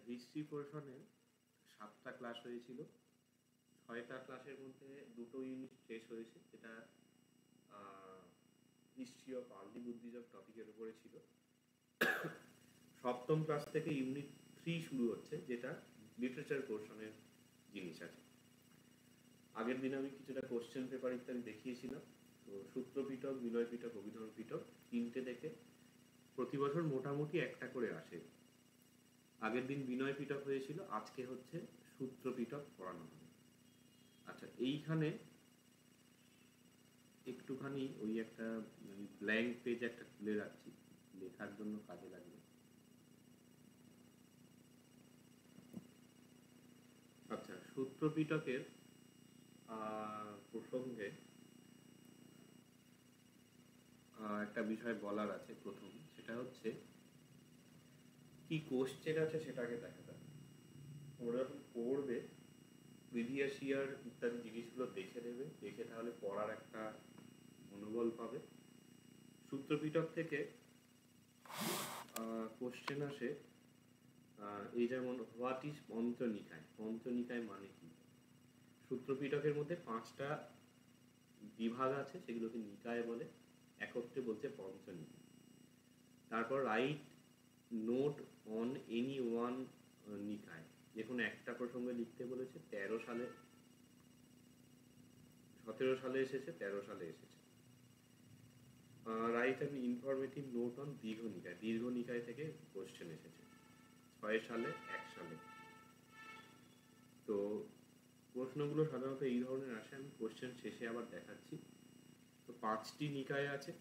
History পোর্শনে 7টা class হয়েছিল। 6টা ক্লাসের মধ্যে 2টো ইউনিট শেষ হয়েছে, যেটা হিস্ট্রি অফ আর্লি বুদ্ধিজম টপিকের উপরে ছিল। 7ম ক্লাস থেকে ইউনিট 3 শুরু হচ্ছে, যেটা লিটারেচার পোর্শনের জিনিস আছে। আগের দিন আমি কিছুটা কোশ্চেন পেপার ইত্যাদি দেখিয়েছিলাম। তো সূত্র পিটক, বিনয় পিটক, অভিধর্ম পিটক 3টে দেখে প্রতি বছর মোটামুটি একটা করে আসে। আগের দিন বিনয় পিটক হয়েছিল, আজকে হচ্ছে সূত্র পিটক পড়ানো হবে। আচ্ছা, এইখানে একটুখানি ওই একটা ব্ল্যাঙ্ক পেজ একটা খুলে রাখছি, লেখার জন্য কাজে লাগবে। আচ্ছা, সূত্র পিটকের প্রসঙ্গে একটা বিষয় বলার আছে প্রথম, সেটা হচ্ছে কি কোশ্চেন আছে সেটাকে দেখা যাক। ওরা যখন পড়বে প্রিভিয়াস ইয়ার ইত্যাদি জিনিসগুলো দেখে নেবে, দেখে তাহলে পড়ার একটা মনোবল পাবে। সূত্রপিটক থেকে কোশ্চেন আসে এই যেমন হোয়াট ইজ পঞ্চনিকায়, পঞ্চনিকায় মানে কি। সূত্রপিটকের মধ্যে 5টা বিভাগ আছে, সেগুলোকে নিকায় বলে, একত্রে বলছে পঞ্চনিকায়। তারপর right note on any one nikaya, যে কোনো একটা প্রসঙ্গে লিখতে বলেছে। 17 সালে এসেছে, 13 সালে এসেছে। Write an informative note on দীর্ঘ নিকায়, দীর্ঘ নিকায় থেকে কোশ্চেন এসেছে 6 সালে, 1 সালে। তো প্রশ্নগুলো সাধারণত এই ধরনের আসে, আমি কোশ্চেন শেষে আবার দেখাচ্ছি। তো 5টি নিকায় আছে।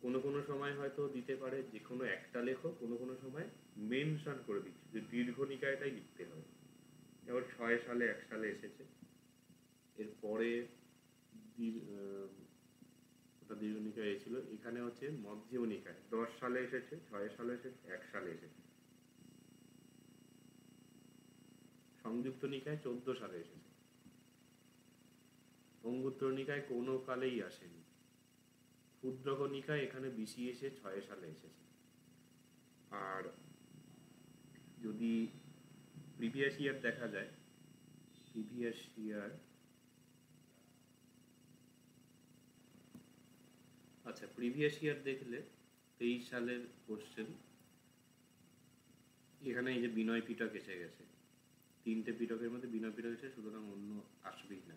কোনো কোনো সময় হয়তো দিতে পারে যে কোনো একটা লেখো, কোনো কোনো সময় মেনশন করে দিচ্ছে যে দীর্ঘ নিকায়টাই লিখতে হবে। এবার 6 সালে, 1 সালে এসেছে। এরপরে ওটা দীর্ঘ নিকায় এসেছিল। এখানে হচ্ছে মধ্যম নিকায়, 10 সালে এসেছে, 6 সালে এসেছে, 1 সালে এসেছে। সংযুক্ত নিকায় 14 সালে এসেছে। অঙ্গুত্তর নিকায় কোনো কালেই আসেনি। ক্ষুদ্রক নিকায় এখানে বেশি এসে 6 সালে এসেছে। আর যদি প্রিভিয়াস ইয়ার দেখা যায়, প্রিভিয়াস ইয়ার, আচ্ছা প্রিভিয়াস ইয়ার দেখলে 23 সালের কোশ্চেন এখানে এই যে বিনয় পিটক এসে গেছে। 3টে পিটকের মধ্যে বিনয় পিটক এসে, সুতরাং অন্য আসবেই না।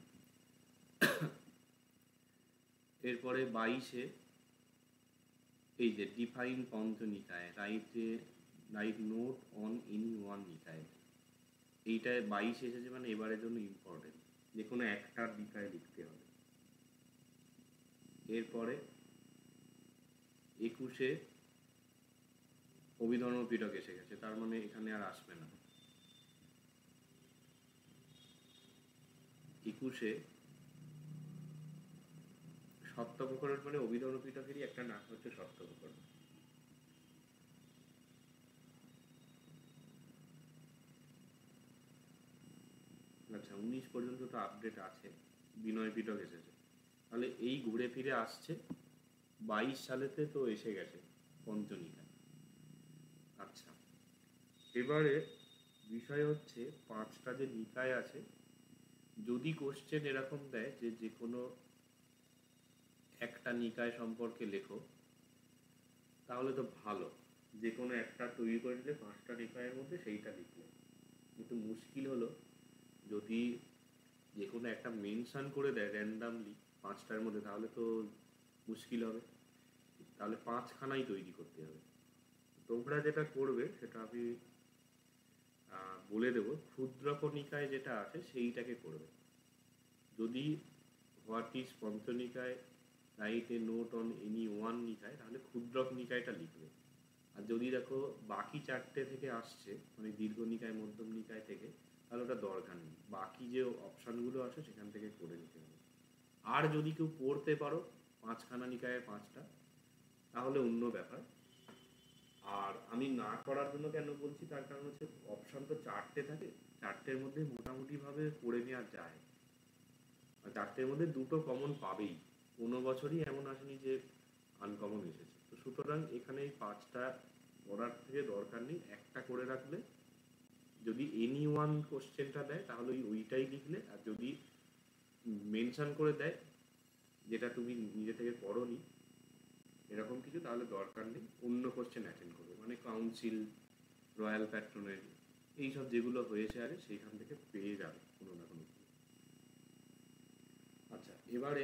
এরপরে 22-এ এই যে define Pancha Nikaya, right note on any one nikaya, এইটায় 22 এসেছে, মানে এবারের জন্য ইম্পর্টেন্ট, যে কোনো একটা নিকায় লিখতে হবে। এরপরে 21-এ অভিধর্ম পিটক এসে গেছে, তার মানে এখানে আর আসবে না। 21-এ সত্যপ্রকরণ, মানে অভিধর্ম পিটকেরই একটা নাম হচ্ছে সত্যপ্রকরণ। আচ্ছা, 19 পর্যন্ত তো আপডেট আছে, বিনয় পিটক এসেছে, তাহলে এই ঘুরে ফিরে আসছে 22 সালেতে তো এসে গেছে পঞ্চনিকা। আচ্ছা, এবারে বিষয় হচ্ছে 5টা যে নিকায় আছে, যদি কোশ্চেন এরকম দেয় যে যে কোনো একটা নিকায় সম্পর্কে লেখো, তাহলে তো ভালো, যে কোনো একটা তৈরি করে নিলে 5টা নিকায়ের মধ্যে সেইটা লিখলে। কিন্তু মুশকিল হলো যদি যে কোনো একটা মেনশন করে দেয় র্যান্ডামলি 5টার মধ্যে, তাহলে তো মুশকিল হবে, তাহলে 5খানাই তৈরি করতে হবে। তোমরা যেটা করবে সেটা আমি বলে দেবো। ক্ষুদ্রক নিকায় যেটা আছে সেইটাকে করবে। যদি what is Pancha Nikaya, right a note on any one nikaya, তাহলে ক্ষুদ্রক নিকায়টা লিখবে। আর যদি দেখো বাকি 4টে থেকে আসছে, মানে দীর্ঘ নিকায়, মধ্যম নিকায় থেকে, তাহলে ওটা দরকার নেই, বাকি যে অপশানগুলো আছে সেখান থেকে করে নিতে হবে। আর যদি কেউ পড়তে পারো 5খানা নিকায় 5টা, তাহলে অন্য ব্যাপার। আর আমি না করার জন্য কেন বলছি, তার কারণ হচ্ছে অপশান তো 4টে থাকে, 4টের মধ্যে মোটামুটিভাবে পড়ে নেওয়া যায়। আর 4টের মধ্যে 2টো কমন পাবেই, কোনো বছরই এমন আসেনি যে আনকমন এসেছে। তো সুতরাং এখানে এই 5টা পড়ার থেকে দরকার নেই, একটা করে রাখলে যদি এনি ওয়ান কোশ্চেনটা দেয় তাহলে ওইটাই লিখলে, আর যদি মেনশন করে দেয় যেটা তুমি নিজে থেকে পড়োনি এরকম কিছু, তাহলে দরকার নেই, অন্য কোশ্চেন অ্যাটেন্ড করবে, মানে কাউন্সিল, রয়্যাল প্যাট্রোনেট, এইসব যেগুলো হয়েছে আরে সেইখান থেকে পেয়ে যাবে কোনো না কোনো। আচ্ছা, এবারে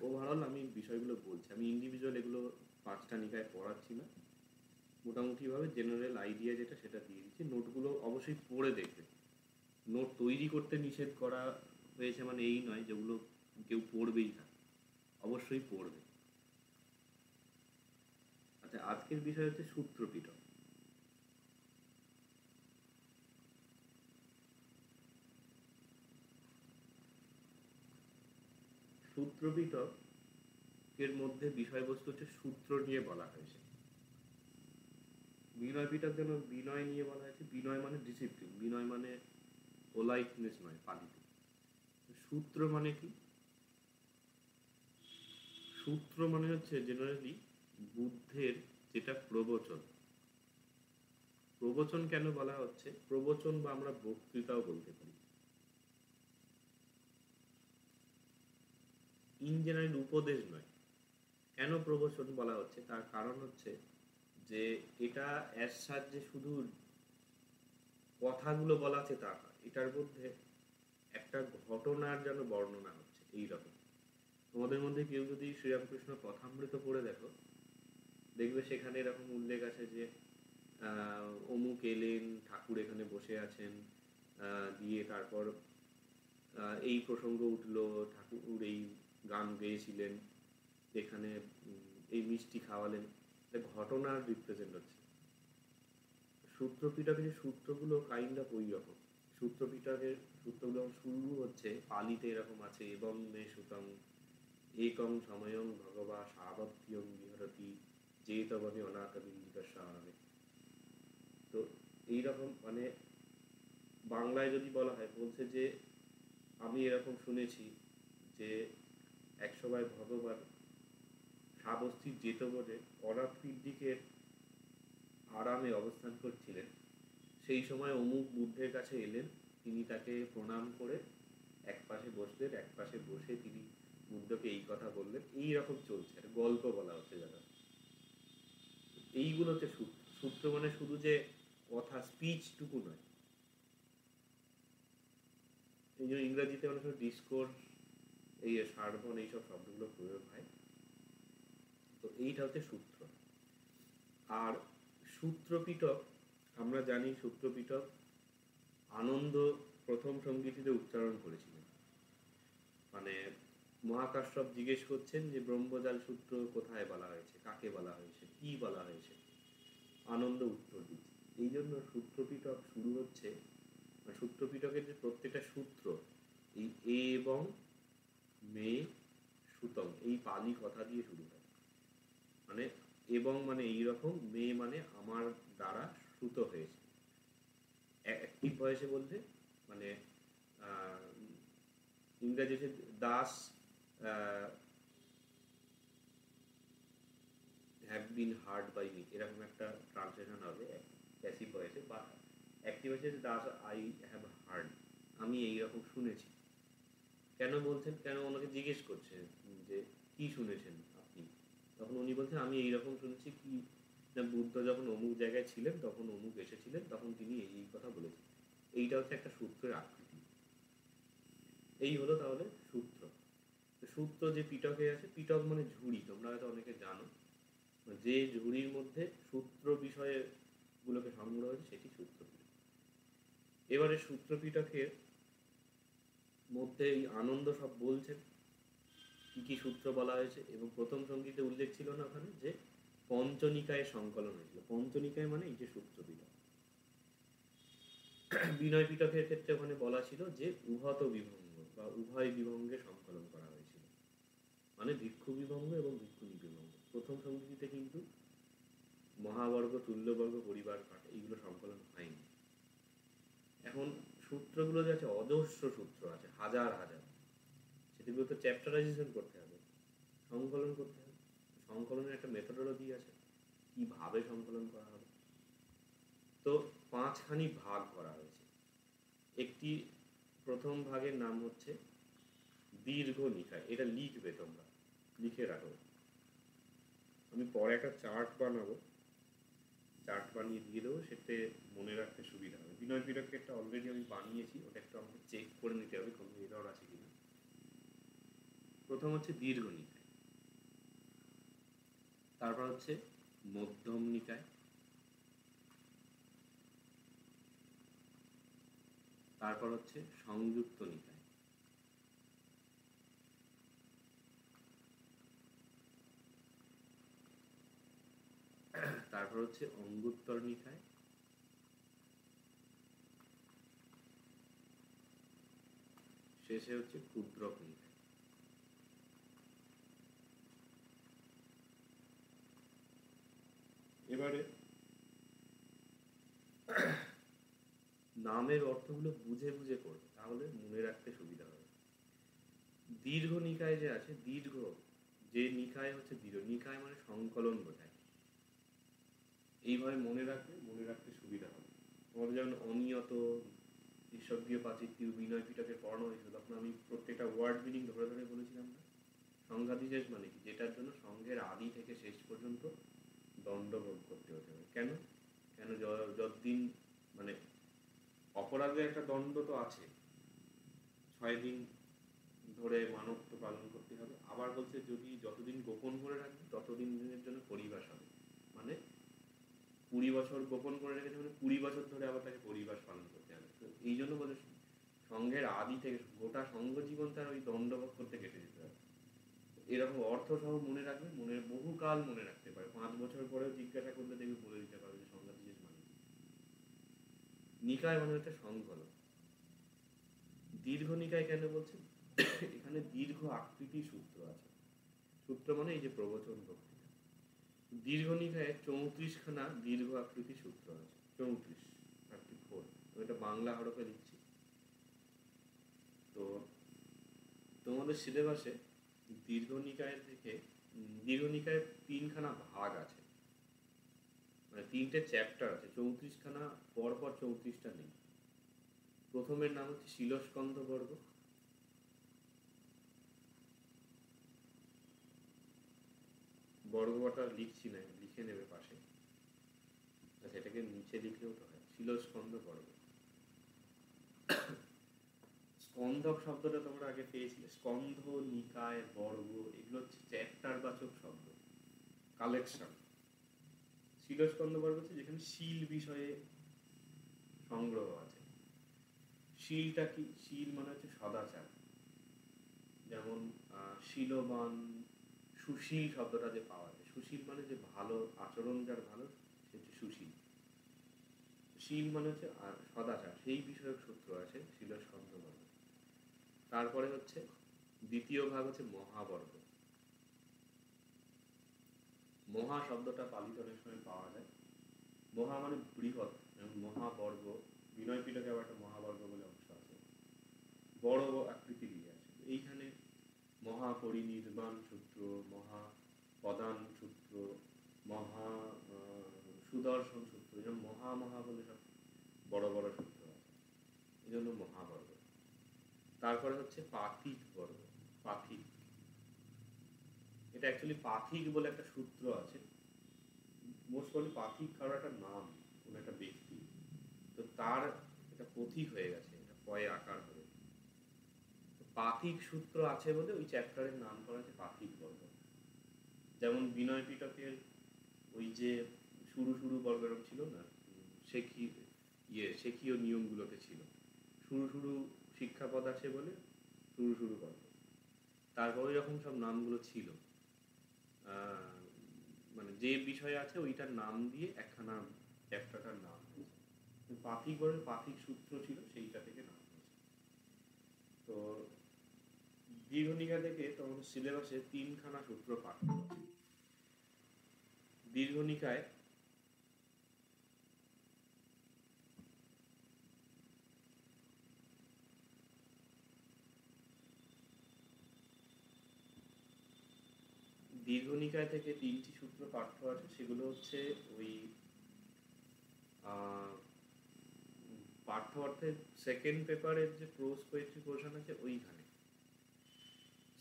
ওভারঅল আমি বিষয়গুলো বলছি, আমি ইন্ডিভিজুয়াল এগুলো 5টা নিকায় পড়াচ্ছি না, মোটামুটিভাবে জেনারেল আইডিয়া যেটা সেটা দিয়ে দিচ্ছি। নোটগুলো অবশ্যই পড়ে দেখবে, নোট তৈরি করতে নিষেধ করা হয়েছে মানে এই নয় যেগুলো কেউ পড়বেই না, অবশ্যই পড়বে। আচ্ছা, আজকের বিষয় হচ্ছে সূত্রপিটক। সূত্রপিটকের মধ্যে বিষয়বস্তু হচ্ছে সূত্র নিয়ে বলা হয়েছে। বিনয় পিটক যেন বিনয় নিয়ে বলা হয়েছে, বিনয় মানে ডিসিপ্লিন, বিনয় মানে পোলাইটনেস নয়, পালিত। সূত্র মানে কি? সূত্র মানে হচ্ছে জেনারেলি বুদ্ধের যেটা প্রবচন। প্রবচন কেন বলা হচ্ছে? প্রবচন বা আমরা বক্তৃতাও বলতে পারি, ইন জেনারেল উপদেশ নয়। কেন প্রবচন বলা হচ্ছে তার কারণ হচ্ছে যে এটা এর সাহায্যে শুধু কথাগুলো বলা আছে তা না, এটার মধ্যে একটা ঘটনার যেন বর্ণনা হচ্ছে এইরকম। তোমাদের মধ্যে কেউ যদি শ্রীরামকৃষ্ণ কথামৃত পড়ে দেখো, দেখবে সেখানে এরকম উল্লেখ আছে যে অমুক এলেন, ঠাকুর এখানে বসে আছেন, দিয়ে তারপর এই প্রসঙ্গ উঠলো, ঠাকুর এই গান গেয়েছিলেন, এখানে এই মিষ্টি খাওয়ালেন, ঘটনার রিপ্রেজেন্ট হচ্ছে। সূত্রপিটকের যে সূত্রগুলো কাইন্ড অফ ওই রকম। সূত্রপিটকের সূত্রগুলো শুরু হচ্ছে পালিতে এরকম আছে, এবং মে সুতং একং সময়ং ভগবা সাবত্যং বিহরতি যেতবনি অনাথ বিন্দুদশানে। তো এইরকম মানে বাংলায় যদি বলা হয়, বলছে যে আমি এরকম শুনেছি যে একসময় ভগবান সাবস্থির যেতবনে অনাথ দিকে আরামে অবস্থান করছিলেন, সেই সময় অমুক বুদ্ধের কাছে এলেন, তিনি তাকে প্রণাম করে এক পাশে বসলেন, এক পাশে বসে তিনি বুদ্ধকে এই কথা বললেন, এই রকম চলছে, গল্প বলা হচ্ছে যারা। এইগুলো হচ্ছে সূত্র। সূত্র মানে শুধু যে কথা, স্পিচ টুকু নয়। এই জন্য ইংরেজিতে অনেক সময় ডিসকোর্স, এই সারবন, এইসব শব্দগুলো প্রয়োগ হয়। তো এইটা হচ্ছে সূত্র। আর সূত্রপিটক, আমরা জানি সূত্রপিটক আনন্দ প্রথম সঙ্গীতিতে উচ্চারণ করেছিলেন। মানে মহাকাশ্যপ জিজ্ঞেস করছেন যে ব্রহ্মজাল সূত্র কোথায় বলা হয়েছে, কাকে বলা হয়েছে, কি বলা হয়েছে, আনন্দ উত্তর দিচ্ছে। এই জন্য সূত্রপিটক শুরু হচ্ছে, সূত্রপিটকের যে প্রত্যেকটা সূত্র এই এ এবং মে সুতং এই পালি কথা দিয়ে শুরু হয়। মানে এবং মানে এইরকম, মে মানে আমার দ্বারা শ্রুত হয়েছে। অ্যাক্টিভ ভয়েসে বলতে মানে ইংরেজিতে thus have been heard by me, এরকম একটা ট্রান্সলেশন হবে প্যাসিভ ভয়েসে। বা অ্যাক্টিভ ভয়েসে দাস আই হ্যাভ হার্ড, আমি এইরকম শুনেছি। কেন বলছেন, কেন ওনাকে জিজ্ঞেস করছে যে কি শুনেছেন আপনি, তখন উনি বলছেন আমি এইরকম শুনেছি কি না, বুদ্ধ যখন অমুক জায়গায় ছিলেন তখন অমুক এসেছিলেন, তখন তিনি এই কথা বলেছেন। এইটা হচ্ছে একটা সূত্রের আকৃতি। এই হলো তাহলে সূত্র। সূত্র যে পিটকে আছে, পিটক মানে ঝুড়ি, তোমরা হয়তো অনেকে জানো, যে ঝুড়ির মধ্যে সূত্র বিষয়ে গুলোকে সংগ্রহ হয়েছে সেটি সূত্রপিটক। এবারে সূত্রপিটকের মধ্যে এই আনন্দ সব বলছেন কি কি সূত্র বলা হয়েছে, এবং প্রথম সঙ্গীতে উল্লেখ ছিল না ওখানে যে পঞ্চনিকায় সংকলন হয়েছিল। পঞ্চনিকায় মানে এই যে সূত্রপিটক। বিনয় পিটকের ক্ষেত্রে ওখানে বলা ছিল যে উভত বিভঙ্গ বা উভয় বিভঙ্গে সংকলন করা হয়েছিল, মানে ভিক্ষু বিভঙ্গ এবং ভিক্ষুণী বিভঙ্গ। প্রথম সঙ্গীতে কিন্তু মহাবর্গ, তুল্যবর্গ, পরিবার পাঠ এইগুলো সংকলন হয়নি। এখন সূত্রগুলো যে আছে, অজস্র সূত্র আছে, হাজার হাজার, সেগুলো তো চ্যাপ্টারাইজেশন করতে হবে, সংকলন করতে হবে। সংকলনের একটা মেথোডোলজি আছে, কিভাবে সংকলন করা হবে। তো 5খানি ভাগ করা হয়েছে। একটি প্রথম ভাগের নাম হচ্ছে দীর্ঘ নিকায়। এটা লিখবে, তোমরা লিখে রাখো। আমি পরে একটা চার্ট বানাবো, চার্ট বানিয়ে দিয়ে দেবো, সেটা মনে রাখতে সুবিধা হবে। বিনয় পিটকেরটা অলরেডি আমি বানিয়েছি, ওটা একটু আমাকে চেক করে নিতে হবে কোনো এরর আছে কিনা। প্রথম হচ্ছে দীর্ঘ নিকায়, তারপর হচ্ছে মধ্যম নিকায়, তারপর হচ্ছে সংযুক্ত নিকায়, তারপর হচ্ছে অঙ্গুত্তর নিকায়, শেষে হচ্ছে ক্ষুদ্রক নিকায়। এবারে নামের অর্থগুলো বুঝে বুঝে করবে, তাহলে মনে রাখতে সুবিধা হবে। দীর্ঘ নিকায় যে আছে, দীর্ঘ যে নিকায় হচ্ছে দীর্ঘ নিকায় মানে সংকলন বোঝায়। এইভাবে মনে রাখবে, মনে রাখতে সুবিধা হবে। তোমাদের যেমন অনিয়ত, নিঃশব্দীয় পাচিত্তি, বিনয় পিটকের পড়ানো হয়েছিল, তখন আমি প্রত্যেকটা ওয়ার্ড মিনিং ধরে ধরে বলেছিলাম না। সংঘাতিশেষ মানে কি, যেটার জন্য সংঘের আদি থেকে শেষ পর্যন্ত দণ্ড ভোগ করতে হতে হবে। কেন কেন যতদিন মানে অপরাধের একটা দণ্ড তো আছে, 6 দিন ধরে মানবত্ব পালন করতে হবে। আবার বলছে যদি যতদিন গোপন করে রাখবে ততদিনের জন্য পরিবাস হবে, মানে 20 বছর গোপন করে রেখেছে, মানে 20 বছর ধরে আবার তাকে পরিবাস পালন করতে হবে। তো এই জন্য বলে সংঘের আদি থেকে গোটা সংঘ জীবন তার ওই দণ্ডভোগ করতে কেটে যেতে হবে। এরকম অর্থ সহ মনে রাখবে, মনে বহুকাল মনে রাখতে পারে। 5 বছর পরেও জিজ্ঞাসা করলে দেখবে বলে দিতে পারবে যে সংঘাতিশেষ মানে কি। নিকায় মানে হচ্ছে সংকলন। দীর্ঘ নিকায় কেন বলছে, এখানে দীর্ঘ আকৃতি সূত্র আছে। সূত্র মানে এই যে প্রবচন বক্তৃতা। দীর্ঘ নিকায়ে 34খানা দীর্ঘ আকৃতি সূত্র আছে। 34 এটা বাংলা হরফে লিখছি। তো তোমাদের সিলেবাসে দীর্ঘ নিকায়ের থেকে দীর্ঘ নিকায়ের 3খানা ভাগ আছে, মানে 3টে চ্যাপ্টার আছে। 34খানা পরপর 34টা নেই। প্রথমের নাম হচ্ছে শিলস্কন্ধ বর্গ, বর্গটা লিখছি না, লিখে নেবে পাশে, সেটাকে নিচে লিখলেও তো হয়। শিলস্কন্ধ বর্গ। স্কন্ধক শব্দটা তোমরা আগে পেয়েছিলে। স্কন্ধ, নিকায়, বর্গ এগুলো হচ্ছে চ্যাপ্টার বাচক শব্দ, কালেকশন। শিলস্কন্ধ বর্গ হচ্ছে যেখানে শিল বিষয়ে সংগ্রহ আছে। শিলটা কি, শিল মানে হচ্ছে সদাচার। যেমন শিলবান, সুশীল শব্দটা যে পাওয়া যায়, সুশীল মানে যে ভালো আচরণ যার ভালো, সে হচ্ছে সুশীল। শীল মানে হচ্ছে সদাচার, সেই বিষয়ক সূত্র আছে শিলস্কন্ধ বর্গ। তারপরে হচ্ছে দ্বিতীয় ভাগ হচ্ছে মহাবর্গ। মহা শব্দটা পালিত অনেক সময় পাওয়া যায়। মহা মানে বৃহৎ, যেমন মহাবর্গ। বিনয় পিটকে আবার একটা মহাবর্গ বলে অংশ আছে, বড় আকৃতি দিয়ে আছে। এইখানে মহাপরিনির্বাণ সূত্র, মহা প্রদান সূত্র, মহা সুদর্শন সূত্র, এরকম মহা মহা বলে সব বড় বড় সূত্র আছে, এই জন্য মহাবর্গ। তারপরে হচ্ছে পাথিক বর্গ। পাথিক, এটা অ্যাকচুয়ালি পাথিক বলে একটা সূত্র আছে। মোস্ট প্রবাবলি পাথিক কারো একটা নাম, কোন একটা ব্যক্তি, তো তার এটা পথিক হয়ে গেছে, এটা পয়ে আকার হয়ে। পাথিক সূত্র আছে বলে ওই চ্যাপ্টারের নাম করা হয়েছে পাথিক বর্গ। যেমন বিনয় পিটকের ওই যে শুরু শুরু বর্গ ছিল না, শেখীয় নিয়মগুলোতে ছিল শুরু শুরু শিক্ষাপদ আছে বলে শুরু শুরু বর্গ। তারপরে যখন সব নামগুলো ছিল, মানে যে বিষয় আছে ওইটার নাম দিয়ে একখানা চ্যাপ্টারটার নাম হয়েছে। পাথিক বর্গের পাথিক সূত্র ছিল, সেইটা থেকে নাম হয়েছে। তো দীর্ঘনিকা থেকে তোমাদের সিলেবাসে 3খানা সূত্র পাঠ করা। দীর্ঘনিকায় দীর্ঘনিকায় থেকে 3টি সূত্র পাঠ্য আছে, সেগুলো হচ্ছে ওই পাঠ্য অর্থের সেকেন্ড পেপারের যে প্রোজ পোয়েট্রি পোর্শন আছে ওইখানে।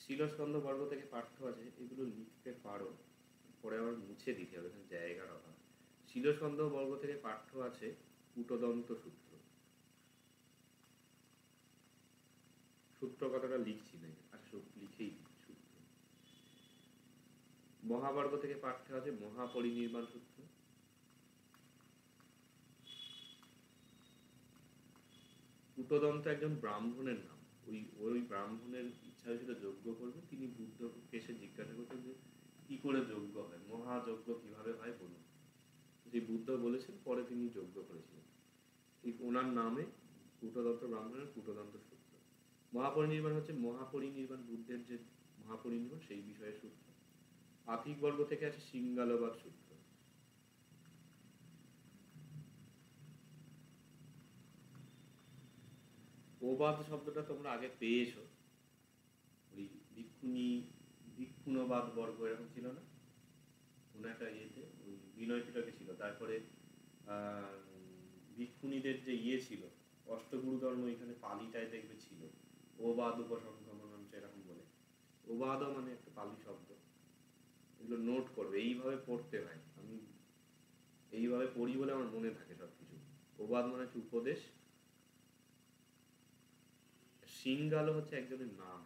শিলস্কন্ধ বর্গ থেকে পাঠ্য আছে, এগুলো লিখতে পারো, পরে আবার মুছে দিতে হবে, এখানে জায়গার অভাব। শিলস্কন্ধ বর্গ থেকে পাঠ্য আছে কূটদন্ত সূত্র। সূত্র কথাটা লিখছি না, আচ্ছা লিখেই সূত্র। মহাবর্গ থেকে পাঠ্য আছে মহাপরিনির্বাণ সূত্র। কূটদন্ত একজন ব্রাহ্মণের নাম, ওই ব্রাহ্মণের ইচ্ছা হয়েছিল যজ্ঞ করবে, তিনি বুদ্ধকে এসে জিজ্ঞাসা করতেন যে কি করে যজ্ঞ হয়, মহাযজ্ঞ কিভাবে হয় বলুন। যে বুদ্ধ বলেছেন, পরে তিনি যজ্ঞ করেছিলেন। ঠিক ওনার নামে কূটদন্ত ব্রাহ্মণের কূটদন্ত সূত্র। মহাপরিনির্বাণ হচ্ছে মহাপরিনির্বাণ, বুদ্ধের যে মহাপরিনির্বাণ সেই বিষয়ে সূত্র। আতিক বর্গ থেকে আছে সিঙ্গালবাদ সূত্র। ওবাদ শব্দটা তোমরা আগে পেয়েছো, ওই ভিক্ষুণবাদ বর্গ এরকম ছিল না, কোনো একটা ইয়েতে ওই বিনয় পিটকে ছিল। তারপরে ভিক্ষুণীদের যে ছিল অষ্টগুরু ধর্ম, এখানে পালিটায় দেখবে ছিল ওবাদ উপসংক্রমণ এরকম বলে। ওবাদ মানে একটা পালি শব্দ, এগুলো নোট করবে, এইভাবে পড়তে হয়। আমি এইভাবে পড়ি বলে আমার মনে থাকে সবকিছু। ওবাদ মানে হচ্ছে উপদেশ। সিঙ্গালো হচ্ছে একজনের নাম,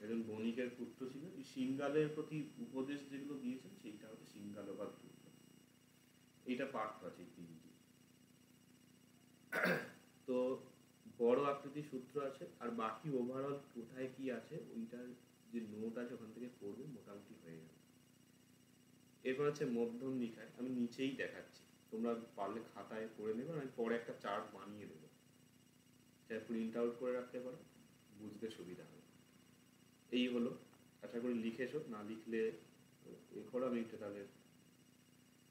একজন বণিকের পুত্র ছিল, এই সিঙ্গালের প্রতি উপদেশ যেগুলো দিয়েছেন সেইটা হচ্ছে সিঙ্গালবাদ সূত্র। এইটা পাঠ্য আছে তিনটি। তো বড় আকৃতির সূত্র আছে, আর বাকি ওভারঅল কোথায় কি আছে ওইটার যে নোট আছে ওখান থেকে পড়বে, মোটামুটি হয়ে যাবে। এরপর হচ্ছে মধ্যম নিকায়, আমি নিচেই দেখাচ্ছি, তোমরা পারলে খাতায় করে নেবে, আমি পরে একটা চার্ট বানিয়ে দেবো, সেটা প্রিন্ট আউট করে রাখতে পারো, বুঝতে সুবিধা হবে। এই হলো, আশা করি লিখেছো, না লিখলে এ করো, আমি একটু তাহলে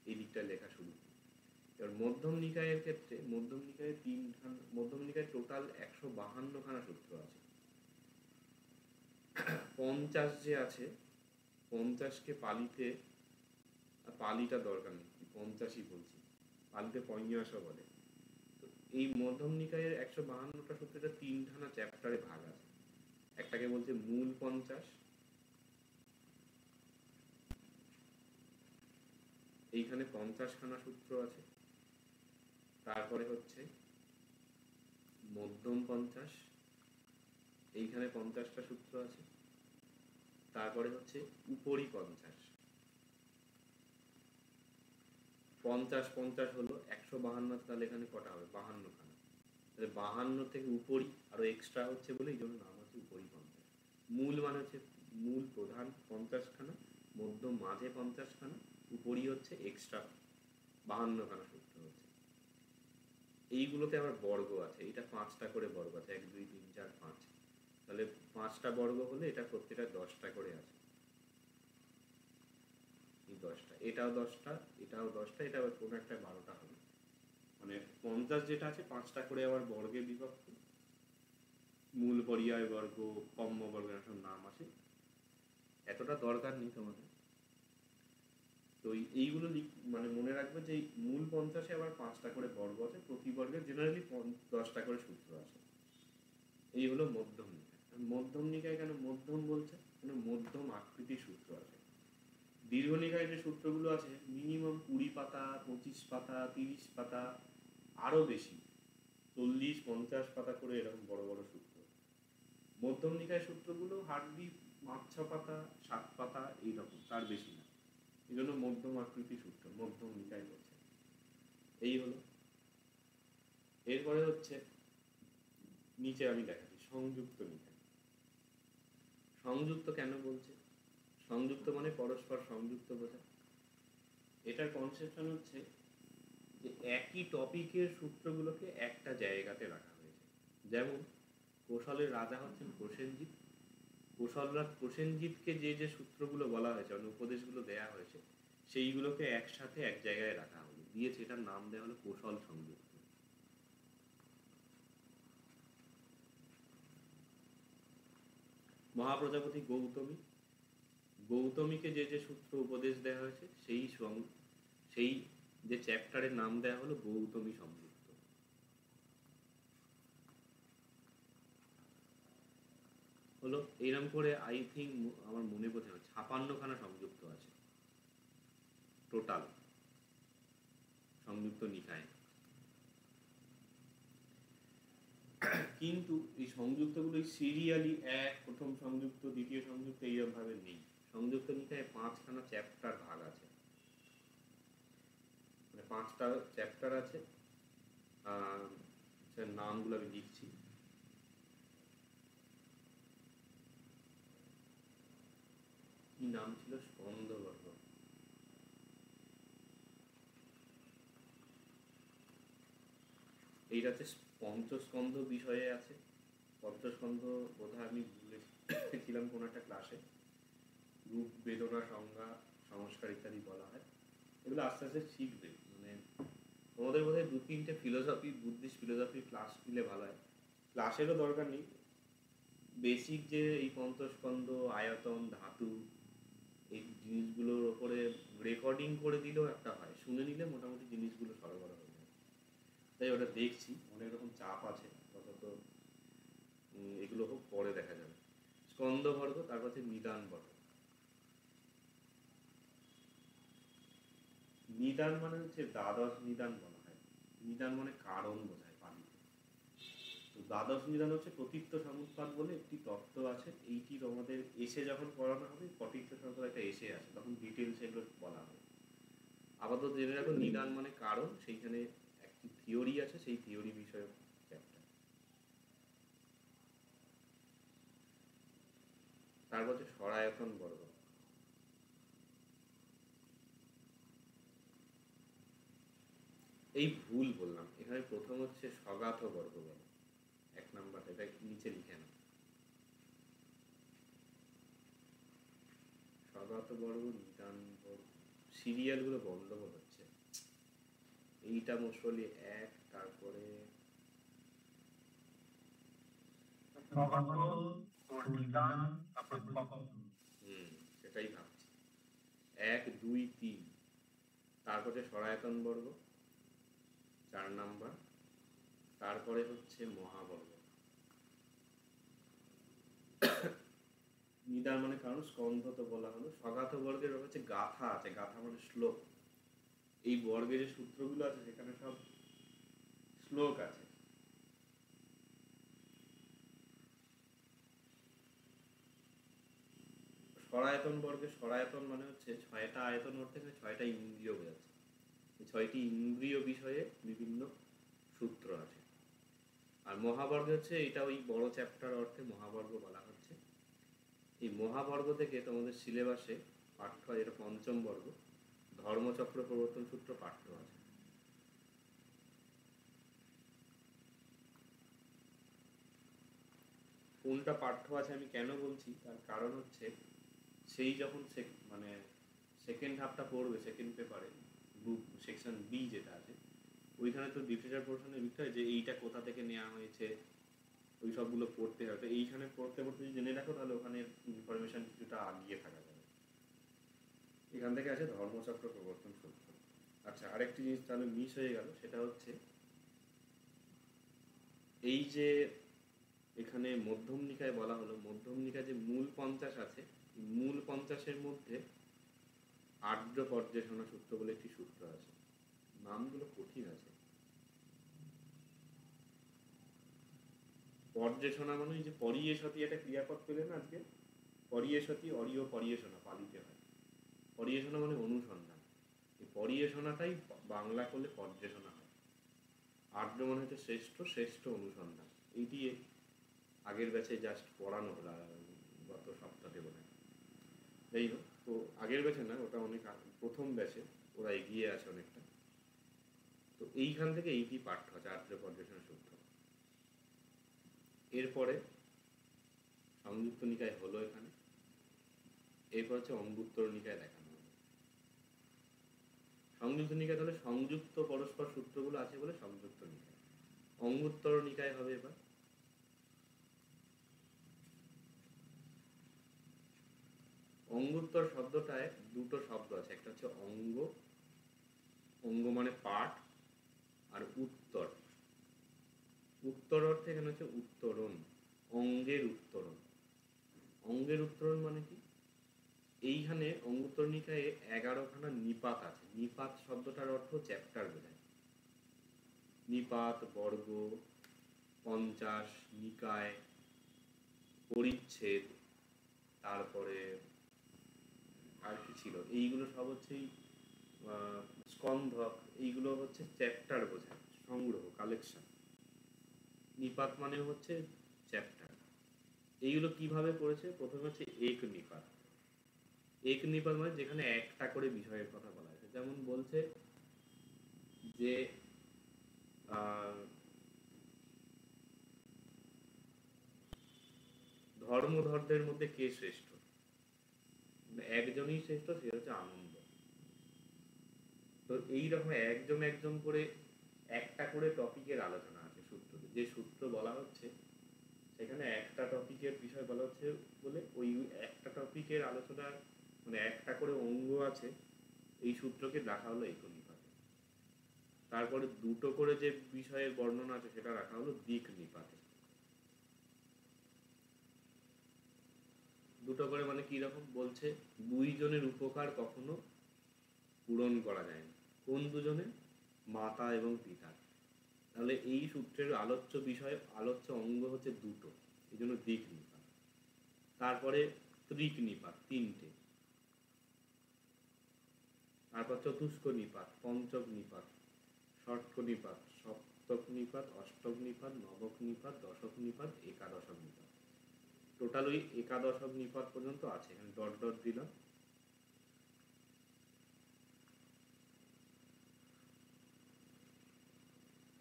এই দিকটা লেখা শুরু করি। এবার মধ্যম নিকায়ের ক্ষেত্রে মধ্যম নিকায়ে টোটাল 152খানা সূত্র আছে। 50 যে আছে, 50কে পালিটা দরকার নেই, 50ই বলছি, পালিতে পঞ্চাশও বলে। তো এই মধ্যম নিকায়ের 152টা সূত্রটা 3খানা চ্যাপ্টারে ভাগ আছে। একটাকে বলছে মূল 50, এইখানে 50খানা সূত্র আছে। তারপরে হচ্ছে মধ্যম 50, এইখানে 50টা সূত্র আছে। তারপরে হচ্ছে উপরি 50, 50 হলো 152, তাহলে এখানে কটা হবে 52খানা, তাহলে 52 থেকে উপরি আরো এক্সট্রা হচ্ছে বলে এই জন্য নাম হচ্ছে উপরি 50। মূল মানে হচ্ছে মূল প্রধান 50খানা, মধ্যম মাঝে 50খানা, উপরি হচ্ছে এক্সট্রা 52খানা সূত্র হচ্ছে। এইগুলোতে আবার বর্গ আছে, এটা 5টা করে বর্গ আছে, 1 2 3 4 5, তাহলে 5টা বর্গ হলে এটা প্রত্যেকটা 10টা করে আছে। এই 10টা, এটাও 10টা, এটাও 10টা, এটা আবার কোনো একটা 12টা হবে, মানে 50 যেটা আছে 5টা করে আবার বর্গে বিভক্ত। মূল পর্যায় বর্গ, কম্ম বর্গ, সব নাম আছে, এতটা দরকার নেই তোমাদের। তো এইগুলো মানে মনে রাখবে যে মূল 50-এ আবার 5টা করে বর্গ আছে, প্রতি বর্গে জেনারেলি 10টা করে সূত্র আছে। এই হলো মধ্যম নিকায়। মধ্যম নিকায় কেন মধ্যম বলছে, কেন মধ্যম আকৃতির সূত্র আছে। দীর্ঘ নিকায় যে সূত্রগুলো আছে মিনিমাম 20 পাতা, 25 পাতা, 30 পাতা, আরো বেশি 40 50 পাতা করে এরকম বড় বড় সূত্র। মধ্যম নিকায় সূত্রগুলো হার্ডলি 5-6 পাতা, 7 পাতা এইরকম, তার বেশি না। এই জন্য মধ্যম আকৃতির সূত্র মধ্যম নিকায় বলছে। এই হলো। এরপরে হচ্ছে নিচে আমি দেখাচ্ছি সংযুক্ত নিকায়। সংযুক্ত কেন বলছে, সংযুক্ত মানে পরস্পর সংযুক্ত বোঝা। এটার কনসেপশন হচ্ছে যে একই টপিকের সূত্রগুলোকে একটা জায়গাতে রাখা হয়েছে। যেমন কোশলের রাজা হচ্ছেন প্রসেনজিৎ, প্রসেনজিৎকে যে যে সূত্রগুলো বলা হয়েছে, মানে উপদেশগুলো দেয়া হয়েছে, সেইগুলোকে একসাথে এক জায়গায় রাখা হলো, দিয়েছে, এটার নাম দেওয়া হলো কোশল সংযুক্ত। মহাপ্রজাপতি গৌতমী, গৌতমীকে যে যে সূত্র উপদেশ দেওয়া হয়েছে সেই যে চ্যাপ্টারের নাম দেওয়া হলো গৌতমী সংযুক্ত। হলো এইরকম করে আই থিঙ্ক আমার মনে বোধ হয় 56খানা সংযুক্ত আছে টোটাল সংযুক্ত নিকায়। কিন্তু এই সংযুক্তগুলো সিরিয়ালি প্রথম সংযুক্ত, দ্বিতীয় সংযুক্ত এইরকম ভাবে নেই। সংযুক্ত নিকায়ে 5খানা চ্যাপ্টার ভাগ আছে, মানে 5টা চ্যাপ্টার আছে। নামগুলো আমি লিখছি। কি নাম ছিল? স্কন্দবর্গ। এইটা হচ্ছে পঞ্চস্কন্ধ বিষয়ে আছে। পঞ্চস্কন্ধ বোধহয় আমি ভুলেছিলাম কোনো একটা ক্লাসে। রূপ, বেদনা, সংজ্ঞা, সংস্কার ইত্যাদি বলা হয়। এগুলো আস্তে আস্তে শিখবে। মানে তোমাদের বোধহয় 2-3টে ফিলোসফি, বুদ্ধিস্ট ফিলোসফি ক্লাস দিলে ভালো হয়। ক্লাসেরও দরকার নেই, বেসিক যে এই পঞ্চস্কন্ধ, আয়তন, ধাতু, এই জিনিসগুলোর ওপরে রেকর্ডিং করে দিলেও একটা হয়, শুনে নিলে মোটামুটি জিনিসগুলো সরবরাহ হয়ে যায়। তাই ওটা দেখছি, অনেক রকম চাপ আছে তত এগুলো হোক, পরে দেখা যাবে। স্কন্দবর্গ, তারপর হচ্ছে নিদান বর্গ। নিদান মানে হচ্ছে দ্বাদশ নিদান বলা হয়। নিদান মানে কারণ বোঝায় পালিতে। তো দ্বাদশ নিদান হচ্ছে প্রতীপ্ত সমুৎপাদ বলে একটি তত্ত্ব আছে। এইটি তোমাদের এসে যখন পড়ানো হবে, প্রতীপ্ত সমুৎপাদ একটা এসে আছে, তখন ডিটেলস এগুলো বলা হবে। আপাতত জেনে রাখো নিদান মানে কারণ, সেইখানে একটি থিওরি আছে, সেই থিওরি বিষয়ক চ্যাপ্টার। তারপর হচ্ছে সরায়তন বর্গ। এই ভুল বললাম, এখানে প্রথম হচ্ছে স্বগাত বর্গ বলে 1 নাম্বার, এটা নিচে লিখে না। স্বগাত বর্গ, নিদান বর্গ, সিরিয়ালগুলো গন্ডগোল হচ্ছে। এইটা মশলি 1, তারপরে সেটাই ভাবছি। 1, 2, 3, তারপরে সরায়তন বর্গ 4 নাম্বার, তারপরে হচ্ছে মহাবর্গ। নিদান মানে কারণ, স্কন্ধ তো বলা হলো। স্বগাত বর্গের হচ্ছে গাথা আছে, গাথা মানে শ্লোক। এই বর্গের যে সূত্রগুলো আছে সেখানে সব শ্লোক আছে। সরায়তন বর্গের সরায়তন মানে হচ্ছে 6টা আয়তন অর্থে 6টা ইন্দ্রিয় বোঝাচ্ছে। 6টি ইন্দ্রিয় বিষয়ে বিভিন্ন সূত্র আছে। আর মহাবর্গ হচ্ছে, এটা ওই বড় চ্যাপ্টার অর্থে মহাবর্গ বলা হচ্ছে। এই মহাবর্গ থেকে তোমাদের সিলেবাসে পাঠ্য, এটা 5ম বর্গ, ধর্মচক্র প্রবর্তন সূত্র পাঠ্য আছে। কোনটা পাঠ্য আছে আমি কেন বলছি, তার কারণ হচ্ছে সেই যখন মানে সেকেন্ড হাফটা পড়বে, সেকেন্ড পেপারে গ্রুপ সেকশন বি যেটা আছে, ওইখানে তো লিটারেচার পোর্শনে লিখতে হয় যে এইটা কোথা থেকে নেওয়া হয়েছে, ওই সবগুলো পড়তে হয়। তো এইখানে পড়তে পড়তে যদি জেনে রাখো, তাহলে ওখানে ইনফরমেশন কিছুটা আগিয়ে থাকা যাবে। এখান থেকে আছে ধর্মচক্র প্রবর্তন সূত্র। আচ্ছা, আরেকটি জিনিস তাহলে মিস হয়ে গেল, সেটা হচ্ছে এই যে এখানে মধ্যম নিকায় বলা হলো, মধ্যম নিকায় যে মূল 50 আছে, মূল 50-এর মধ্যে আর্দ্র পর্যবেক্ষণ সূত্র বলে একটি সূত্র আছে। নামগুলো কঠিন আছে। পর্যবেক্ষণা মানে যে পরিয়েশতি, একটা ক্রিয়াপদ পেলে না আজকে, পরিয়েশতি, অরিয় পরিয়েশনা পালিতে হয়। পরিয়েশনা মানে অনুসন্ধান। এই পরিয়েশনাটাই বাংলা করলে পর্যবেক্ষণা হয়। আর্দ্র মানে হচ্ছে শ্রেষ্ঠ, শ্রেষ্ঠ অনুসন্ধান। এইটি আগের ব্যাচে জাস্ট পড়ানো হলো গত সপ্তাহে বলে। যাই হোক, তো আগের ব্যাচে না, ওটা অনেক প্রথম ব্যাচে, ওরা এগিয়ে আছে অনেকটা। তো এইখান থেকে এইটি পাঠ্য আছে, আর্দ্র পর্যবেক্ষণ সূত্র। এরপরে সংযুক্ত নিকায় হলো এখানে। এরপর হচ্ছে অঙ্গুত্তর নিকায় দেখানো হবে। সংযুক্ত নিকায় তাহলে সংযুক্ত পরস্পর সূত্রগুলো আছে বলে সংযুক্ত নিকায়। অঙ্গুত্তর নিকায় হবে এবার। অঙ্গুত্তর শব্দটায় দুটো শব্দ আছে, একটা হচ্ছে অঙ্গ, অঙ্গ মানে পাঠ, আর উত্তর। উত্তর অর্থে এখানে হচ্ছে উত্তরণ, অঙ্গের উত্তরণ। অঙ্গের উত্তরণ মানে কি, এইখানে অঙ্গুত্তর নিকায়ে 11খানা নিপাত আছে। নিপাত শব্দটার অর্থ চ্যাপ্টার বোঝায়। নিপাত, বর্গ, 50, নিকায়, পরিচ্ছেদ, তারপরে আর কি ছিল, এইগুলো সব হচ্ছে স্কন্ধক, এইগুলো হচ্ছে চ্যাপ্টার বোঝায়, সংগ্রহ, কালেকশন। নিপাত মানে হচ্ছে চ্যাপ্টার। এইগুলো কিভাবে করেছে, প্রথমে হচ্ছে এক নিপাত। এক নিপাত মানে যেখানে একটা করে বিষয়ের কথা বলা হয়েছে। যেমন বলছে যে ধর্মধরদের মধ্যে কে শ্রেষ্ঠ, একজনই শ্রেষ্ঠ, সে হচ্ছে আনন্দ। তো এইরকম একজন একজন করে একটা করে টপিকের আলোচনা আছে সূত্র, যে সূত্র বলা হচ্ছে সেখানে একটা টপিকের বিষয় বলা হচ্ছে বলে ওই একটা টপিকের আলোচনা মানে একটা করে অঙ্গ আছে, এই সূত্রকে রাখা হলো এক নিপাতে। তারপরে দুটো করে যে বিষয়ের বর্ণনা আছে সেটা রাখা হলো দিক নিপাতে। দুটো করে মানে কি রকম বলছে, দুইজনের উপকার কখনো পূরণ করা যায় না। কোন দুজনে, মাতা এবং পিতা। তাহলে এই সূত্রের আলোচ্য বিষয়, আলোচ্য অঙ্গ হচ্ছে দুটো, এই জন্য দিক নিপাত। তারপরে ত্রিক নিপাত, তিনটে। তারপর চতুষ্ক নিপাত, পঞ্চক নিপাত, ষটক নিপাত, সপ্তক নিপাত, অষ্টক নিপাত, নবক নিপাত, দশক নিপাত, একাদশক নিপাত। টোটাল ওই একাদশক নিপাত পর্যন্ত আছে, এখানে ডট ডট দিলাম।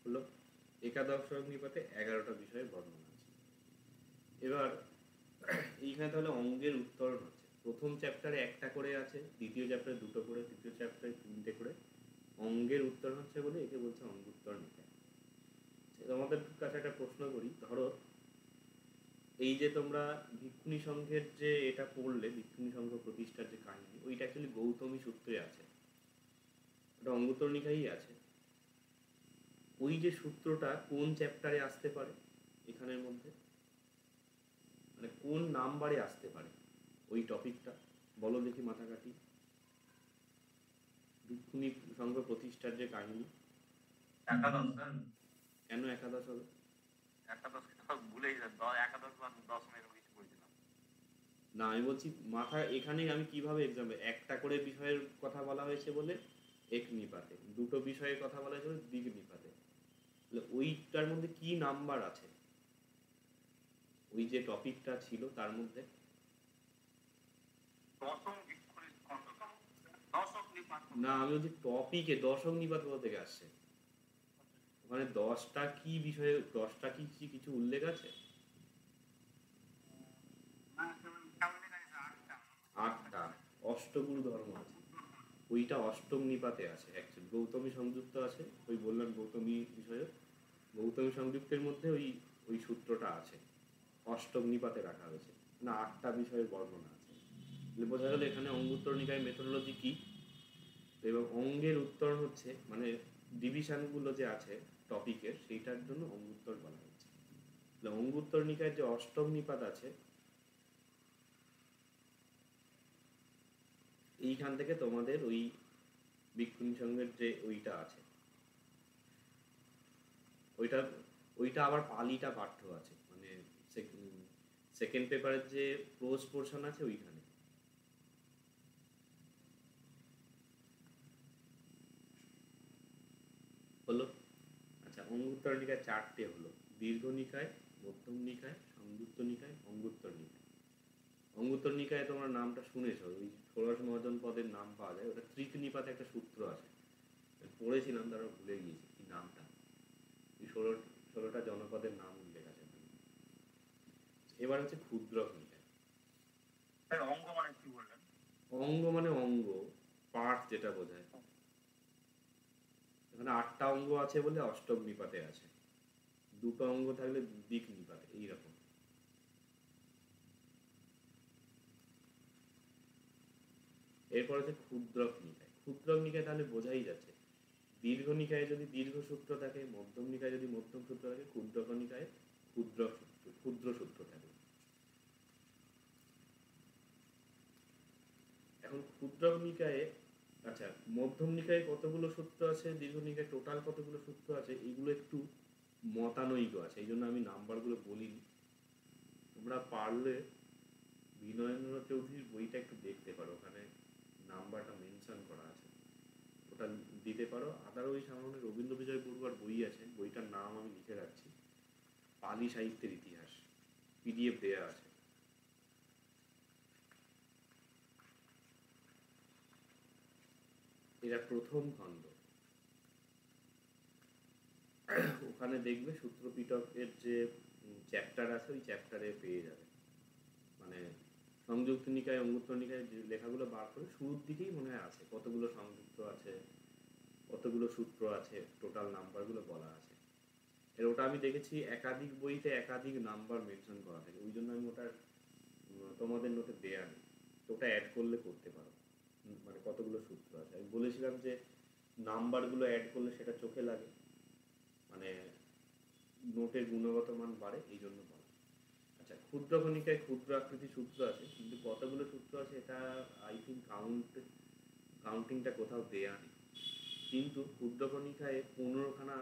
হলো একাদশক নিপাতে 11টা বিষয়ের বর্ণনা আছে। এবার এইখানে তাহলে অঙ্গের উত্তরণ হচ্ছে, প্রথম চ্যাপ্টারে একটা করে আছে, দ্বিতীয় চ্যাপ্টারে দুটো করে, তৃতীয় চ্যাপ্টারে তিনটে করে। অঙ্গের উত্তরণ হচ্ছে বলে একে বলছে অঙ্গুত্তর নিকায়। তোমাদের কাছে একটা প্রশ্ন করি, ধরো এই যে তোমরা ভিক্ষুণী সংঘের যে এটা পড়লে, ভিক্ষুণী সংঘ প্রতিষ্ঠার যে কাহিনী, ওইটা অ্যাকচুয়ালি গৌতমী সূত্রে আছে, ওটা অঙ্গুত্তর নিকায়ই আছে। ওই যে সূত্রটা কোন চ্যাপ্টারে আসতে পারে এখানের মধ্যে, মানে কোন নাম্বারে আসতে পারে ওই টপিকটা, বলো দেখি মাথা কাটি। ভিক্ষুণী সংঘ প্রতিষ্ঠার যে কাহিনী, একাদশ। কেন একাদশ হবে? একাদশ ভুলেই একাদশ বা দশম এরকম কিছু বলছিলাম না, আমি বলছি মাথা এখানে আমি কিভাবে এক্সাম, একটা করে বিষয়ের কথা বলা হয়েছে বলে এক নিপাতে, দুটো বিষয়ের কথা বলা হয়েছে বলে দ্বিগ নিপাতে। ওইটার মধ্যে কি নাম্বার আছে, ওই যে টপিকটা ছিল তার মধ্যে? না, আমি বলছি টপিকে দশক নিপাত কোথা থেকে আসছে, ওখানে 10টা কি বিষয়ে, 10টা কি কিছু উল্লেখ আছে? 8টা অষ্টগুরু ধর্ম আছে, ওইটা অষ্টম নিপাতে আছে অ্যাকচুয়ালি। গৌতমী সংযুক্ত আছে, ওই বললাম গৌতমী বিষয়ে, গৌতমী সংযুক্তের মধ্যে ওই ওই সূত্রটা আছে, অষ্টম নিপাতে রাখা হয়েছে, না 8টা বিষয়ের বর্ণনা আছে। বোঝা গেল এখানে অঙ্গুত্তর নিকায় মেথোডোলজি কি। এবং অঙ্গের উত্তরণ হচ্ছে মানে ডিভিশনগুলো যে আছে টপিকের, সেইটার জন্য অঙ্গুত্তর বলা হচ্ছে। অঙ্গুত্তর নিকায়ের যে অষ্টম নিপাত আছে, এইখান থেকে তোমাদের ওই ভিক্ষুণী সংঘের যে ওইটা আছে, ওইটা ওইটা আবার পালিটা পাঠ্য আছে, মানে সেকেন্ড পেপারের যে প্রোজ পোর্শন আছে ওইখানে। হলো। আচ্ছা, অঙ্গুত্তর নিকায় 4টে হলো, দীর্ঘ নিকায়, মধ্যম নিকায়, সংযুক্ত নিকায়, অঙ্গুত্তর নিকায়। অঙ্গুত্তর নিকায় তোমার নামটা শুনেছ, ওই ষোড়শ মহাজন পদের নাম পাওয়া যায়, ওটা ত্রিক নিপাতে একটা সূত্র আছে, পড়েছিলাম তারা ভুলে গিয়েছি কি নামটা, এই 16টা জনপদের নাম উল্লেখ আছে। এবার হচ্ছে ক্ষুদ্রক নিকায়। অঙ্গ মানে কি বললেন? অঙ্গ মানে অঙ্গ, পাঠ যেটা বোঝায়। এখানে 8টা অঙ্গ আছে বলে অষ্টম নিপাতে আছে, দুটো অঙ্গ থাকলে দিক নিপাতে, এইরকম। এরপর হচ্ছে ক্ষুদ্রক নিকায়। ক্ষুদ্রক নিকায় তাহলে বোঝাই যাচ্ছে, দীর্ঘ নিকায়ে যদি দীর্ঘ সূত্র থাকে, মধ্যম নিকায়ে যদি মধ্যম সূত্র থাকে, ক্ষুদ্রক নিকায়ে ক্ষুদ্র সূত্র থাকে। এখন ক্ষুদ্রক নিকায়ে, আচ্ছা মধ্যম নিকায়ে কতগুলো সূত্র আছে, দীর্ঘ নিকায়ে টোটাল কতগুলো সূত্র আছে, এগুলো একটু মতানৈক্য আছে, এই জন্য আমি নাম্বারগুলো বলিনি। তোমরা পারলে বিনয়েন্দ্র চৌধুরীর বইটা একটু দেখতে পারো, ওখানে নাম্বারটা মেনশন করা আছে, ওটা দিতে পারো। আদারওয়াইজ আমার রবীন্দ্র বিজয় বড়ুয়ার বই আছে, বইটার নাম আমি লিখে রাখছি, পালি সাহিত্যের ইতিহাস, পিডিএফ দেয়া আছে। এটা প্রথম খণ্ড, ওখানে দেখবে সূত্রপিটকের যে চ্যাপ্টার আছে ওই চ্যাপ্টারে পেয়ে যাবে, মানে সংযুক্ত নিকায় অঙ্গুত্র নিকায় যে লেখাগুলো বার করে শুরুর দিকেই মনে হয় আছে, কতগুলো সংযুক্ত আছে, কতগুলো সূত্র আছে, টোটাল নাম্বারগুলো বলা আছে। এর ওটা আমি দেখেছি একাধিক বইতে একাধিক নাম্বার মেনশন করা থাকে, ওই জন্য আমি ওটার তোমাদের নোটে দেয়া নেই, তো ওটা অ্যাড করলে করতে পারো, মানে কতগুলো সূত্র আছে। আমি বলেছিলাম যে নাম্বারগুলো অ্যাড করলে সেটা চোখে লাগে, মানে নোটের গুণগত মান বাড়ে, এই জন্য বলা। আচ্ছা, ক্ষুদ্র কণিকায় ক্ষুদ্র আকৃতি সূত্র আছে, কিন্তু কতগুলো সূত্র আছে এটা আই থিঙ্ক কাউন্টিংটা কোথাও দেয়া নেই। কিন্তু ক্ষুদ্র কণিকায় 15খানা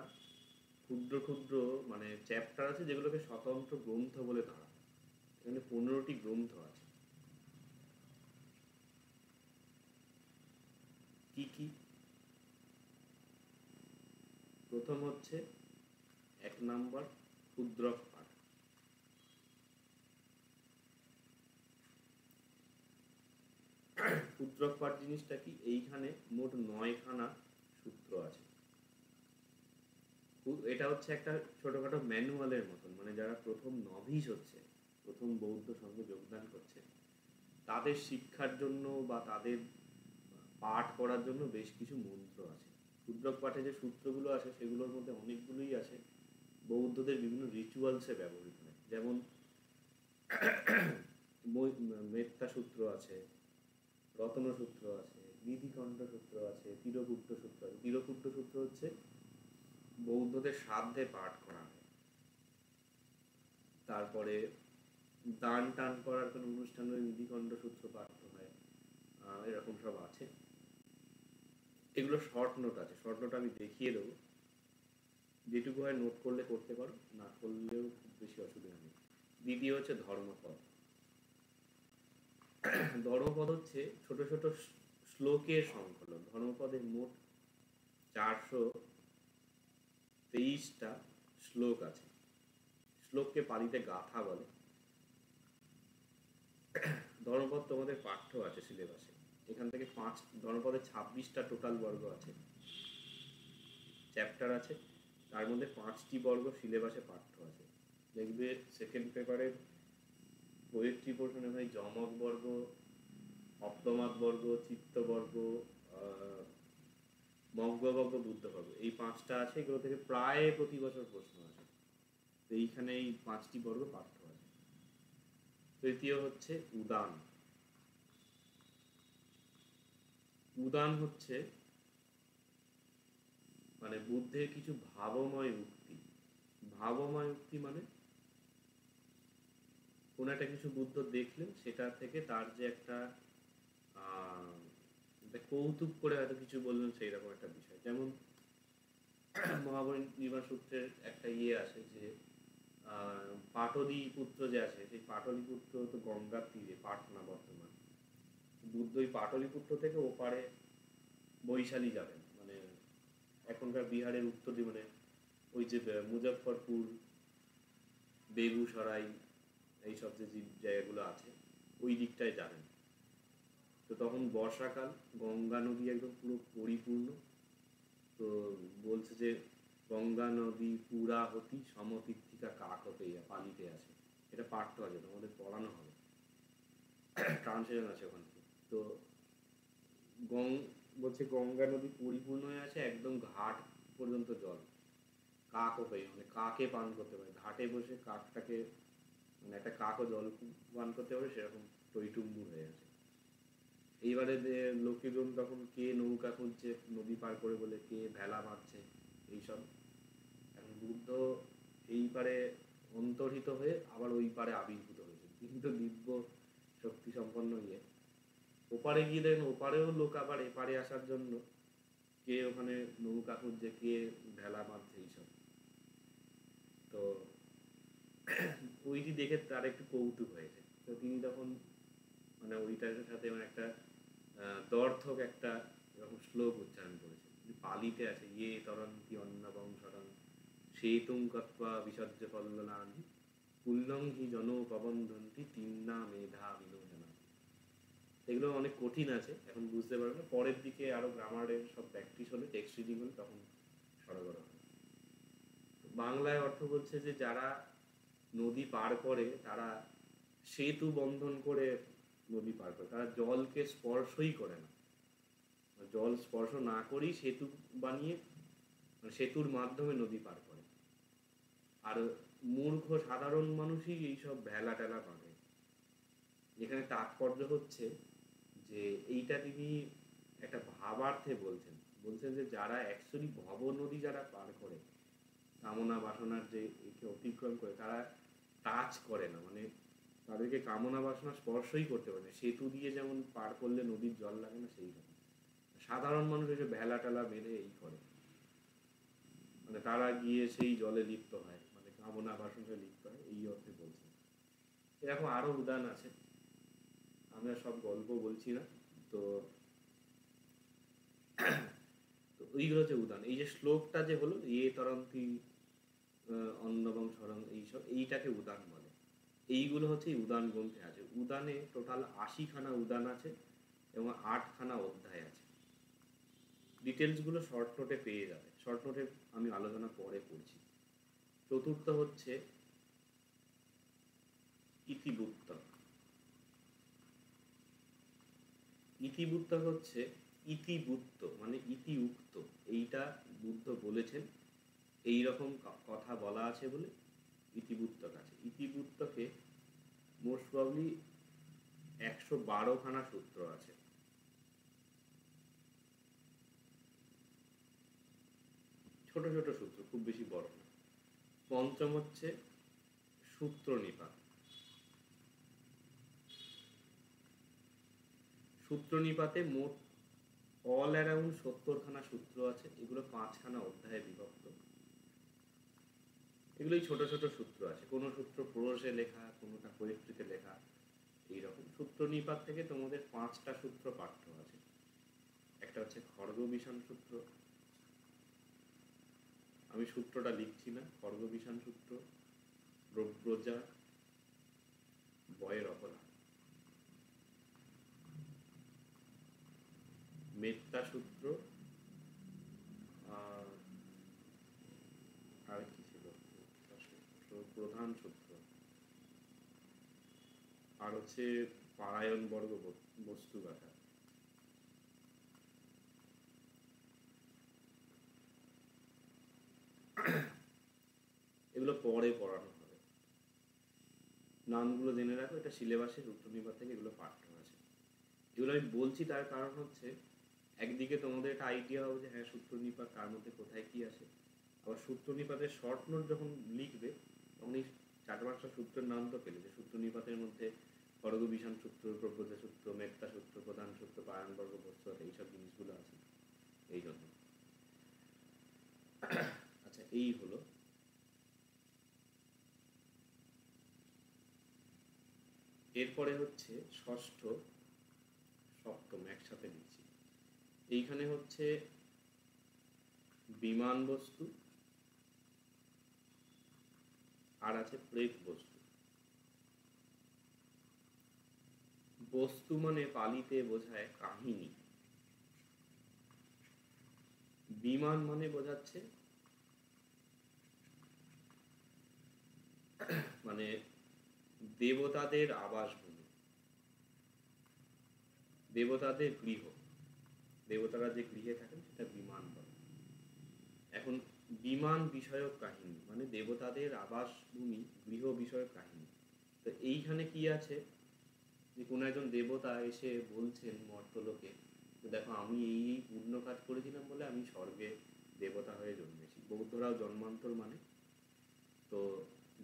ক্ষুদ্র ক্ষুদ্র মানে চ্যাপ্টার আছে, যেগুলোকে স্বতন্ত্র গ্রন্থ বলে ধরা হয়। এখানে 15টি গ্রন্থ আছে। কি কি? প্রথম হচ্ছে 1 নম্বর ক্ষুদ্রক পাঠ। ক্ষুদ্রক পাঠ জিনিসটা কি? এইখানে মোট 9খানা সূত্র আছে। এটা হচ্ছে একটা ছোটখাটো ম্যানুয়ালের মতন, মানে যারা প্রথম নভিস হচ্ছে, প্রথম বৌদ্ধ সঙ্গে যোগদান করছে, তাদের শিক্ষার জন্য বা তাদের পাঠ করার জন্য বেশ কিছু মন্ত্র আছে। ক্ষুদ্রক পাঠে যে সূত্রগুলো আছে সেগুলোর মধ্যে অনেকগুলোই আছে বৌদ্ধদের বিভিন্ন রিচুয়ালসে ব্যবহৃত হয়, যেমন মেত্তা সূত্র আছে, রতন সূত্র আছে, নিধিকণ্ঠ সূত্র আছে, তিরকুট্ট সূত্র আছে। তিরকুট্ট সূত্র হচ্ছে বৌদ্ধদের শ্রাদ্ধে পাঠ করা হয়। তারপরে দান টান করার কোনো অনুষ্ঠানে নিধিকণ্ঠ সূত্র পাঠ হয়, এরকম সব আছে। এগুলো শর্ট নোট আছে, শর্ট নোট আমি দেখিয়ে দেবো, যেটুকু হয় নোট করলে করতে পারো, না করলেও খুব বেশি অসুবিধা নেই। দ্বিতীয় হচ্ছে ধর্মপদ। ধর্মপদ হচ্ছে ছোট ছোট শ্লোকের সংকলন। ধর্মপদের মোট 423টা শ্লোক আছে। শ্লোককে পালিতে গাথা বলে। ধর্মপদ তোমাদের পাঠ্য আছে সিলেবাসে, এখান থেকে ধর্মপদের 26টা টোটাল বর্গ আছে, চ্যাপ্টার আছে, তার মধ্যে 5টি বর্গ সিলেবাসে পাঠ্য আছে। দেখবে সেকেন্ড পেপারের পোয়েট্রি পোর্শনে হয় যমক বর্গ, অপ্তমাদ বর্গ, চিত্তবর্গ, মগ্গবর্গ, বুদ্ধবর্গ, এই 5টা আছে। এগুলো থেকে প্রায় প্রতি বছর প্রশ্ন আসে, তো এইখানে এই 5টি বর্গ পাঠ্য আছে। তৃতীয় হচ্ছে উদান। উদান হচ্ছে মানে বুদ্ধের কিছু ভাবময় উক্তি। ভাবময় উক্তি মানে কোন একটা কিছু বুদ্ধ দেখলেন, সেটা থেকে তার যে একটা কৌতুক করে হয়তো কিছু বললেন, সেই রকম একটা বিষয়। যেমন মহাপরিনির্বাণ সূত্রের একটা আছে যে পাটলি পুত্র যে আছে, সেই পাটলি পুত্র তো গঙ্গার তীরে, পাটনা বর্তমান, বুদ্ধ ওই পাটলি পুত্র থেকে ওপারে বৈশালী যাবেন, মানে এখনকার বিহারের উত্তর দিকে, মানে ওই যে মুজফ্ফরপুর, বেগুসরাই, এইসব যে জায়গাগুলো আছে ওই দিকটায় যাবেন। তো তখন বর্ষাকাল, গঙ্গা নদী একদম পুরো পরিপূর্ণ। তো বলছে যে গঙ্গা নদী পুরাহতি সমতীর্থিকা কাক হতে পালিতে আছে, এটা পাঠ্য আছে, তোমাদের পড়ানো হবে, ট্রান্সলেশন আছে ওখান থেকে। তো বলছে গঙ্গা নদী পরিপূর্ণ হয়ে আছে, একদম ঘাট পর্যন্ত জল, কাক হতে, মানে কাকে পান করতে পারে, ঘাটে বসে কাকটাকে, মানে একটা কাকও জল পান করতে পারে, সেরকম টইটুম্বুর হয়ে আছে। এইবারে লোকজন তখন কে নৌকা খুঁজছে নদী পার করে বলে, কে ভেলা মারছে, এইসব। এখন বুদ্ধ এই পারে অন্তর্হিত হয়ে আবার ওই পারে আবির্ভূত হয়েছে, কিন্তু দিব্য শক্তি সম্পন্ন ইয়ে। ওপারে গিয়ে দেখেন ওপারেও লোক আবার এপারে আসার জন্য কে ওখানে নৌকা খুঁজছে, কে ভেলা মারছে, এইসব। তো ওইটি দেখে তার একটু কৌতুক হয়েছে, তো তিনি তখন মানে ওইটার সাথে মানে একটা দর্থক একটা এরকম শ্লোক উচ্চারণ করেছে, পালিতে আছে, ইয়ে তরন্তি অন্নবং সরং সেতুং কত্বা বিসর্য কল্লনানি কুল্লং হি জন প্রবন্ধন্তি তিন্না মেধা বিনোদনা। এগুলো অনেক কঠিন আছে, এখন বুঝতে পারবে না, পরের দিকে আরো গ্রামারের সব প্র্যাকটিস হলে, টেক্সট রিডিং হলে তখন সরগর হবে। বাংলায় অর্থ বলছে যে যারা নদী পার করে তারা সেতু বন্ধন করে নদী পার করে, তারা জলকে স্পর্শই করে না, জল স্পর্শ না করেই সেতু বানিয়ে সেতুর মাধ্যমে নদী পার করে। আর মূর্খ সাধারণ মানুষই এইসব ভেলা টেলা পাবে। যেখানে তাৎপর্য হচ্ছে যে এইটা তিনি একটা ভাবার্থে বলছেন, বলছেন যে যারা অ্যাকচুয়ালি ভব নদী যারা পার করে, কামনা বাসনার যে একে অতিক্রম করে, তারা টাচ করে না, মানে তাদেরকে কামনা বাসনা স্পর্শই করতে পারে না। সেতু দিয়ে যেমন পার করলে নদীর জল লাগে না, সেই রকম সাধারণ মানুষ এসে ভেলা টেলা বেঁধে এই করে, মানে তারা গিয়ে সেই জলে লিপ্ত হয়, মানে কামনা বাসনায় লিপ্ত হয়, এই অর্থে বলছে। এরকম আরো উদাহরণ আছে, আমরা সব গল্প বলছি না। তো তো ওইগুলো যে উদাহরণ, এই যে শ্লোকটা যে হলো ইয়ে তরন্তি অন্নবং সরং, এইসব এইটাকে উদান বলে। এইগুলো হচ্ছে উদান গ্রন্থে আছে। উদানে টোটাল 80খানা উদান আছে এবং 8খানা অধ্যায় আছে। ডিটেলসগুলো শর্ট নোটে পেয়ে যাবে, শর্ট নোটে আমি আলোচনা পরে করছি। চতুর্থ হচ্ছে ইতিবুত্তক। ইতিবুত্তক হচ্ছে ইতিবুত্ত মানে ইতি উক্ত, এইটা বুদ্ধ বলেছেন, এই রকম কথা বলা আছে বলে ইতিবুত্তক আছে। ইতিবুত্তকে মোস্ট প্রবলি 112খানা সূত্র আছে। ছোট ছোট সূত্র, খুব বেশি বড় না। পঞ্চম হচ্ছে সূত্র নিপাত। সূত্র নিপাতে মোট অল অ্যারাউন্ড 70খানা সূত্র আছে। এগুলো 5খানা অধ্যায়ে বিভক্ত। এগুলোই ছোট ছোট সূত্র আছে, কোনো সূত্র প্রোসে লেখা, কোনোটা পোয়েট্রিতে লেখা, এইরকম। সূত্র নিপাত থেকে তোমাদের 5টা সূত্র পাঠ্য আছে। একটা হচ্ছে খড়গবিষাণ সূত্র, আমি সূত্রটা লিখছি না। খড়গবিষাণ সূত্র, ব্রব্রজা, বয়ের অপরাধ, মেত্তা সূত্র, আর কি ছিল, প্রধান সূত্র, আর হচ্ছে পারায়ণ বর্গ বস্তু গাথা। এগুলো পরে পড়ানো হবে, নামগুলো জেনে রাখো। এটা সিলেবাসে সূত্র নিপাত থেকে এগুলো পাঠ্য আছে। এগুলো আমি বলছি তার কারণ হচ্ছে একদিকে তোমাদের একটা আইডিয়া হবে যে হ্যাঁ সূত্র নিপাত তার মধ্যে কোথায় কি আছে, আবার সূত্র নিপাতের শর্ট নোট যখন লিখবে তখন এই 4-5টা সূত্রের নাম তো পেলে, যে সূত্র নিপাতের মধ্যে খড়গবিষাণ সূত্র, প্রব্রজা সূত্র, মেত্তা সূত্র, প্রধান সূত্র, পারায়ণ বর্গ বস্তু, এইসব জিনিসগুলো আছে, এই জন্য। আচ্ছা, এই হলো। এরপরে হচ্ছে ষষ্ঠ সপ্তম একসাথে লিখছি। এইখানে হচ্ছে বিমান বস্তু আর আছে প্রেত বস্তু। বস্তু মানে পালিতে বোঝায় কাহিনী, বিমান মানে বোঝাচ্ছে মানে দেবতাদের আবাসভূমি, দেবতাদের গৃহ, দেবতারা যে গৃহে থাকেন সেটা বিমান বলে। এখন বিমান বিষয়ক কাহিনী মানে দেবতাদের আবাসভূমি, গৃহ বিষয়ক কাহিনী। তো এইখানে কি আছে, যে কোনো একজন দেবতা এসে বলছেন মর্তলোকে যে দেখো আমি এই এই পুণ্য কাজ করেছিলাম বলে আমি স্বর্গে দেবতা হয়ে জন্মেছি। বৌদ্ধরাও জন্মান্তর মানে, তো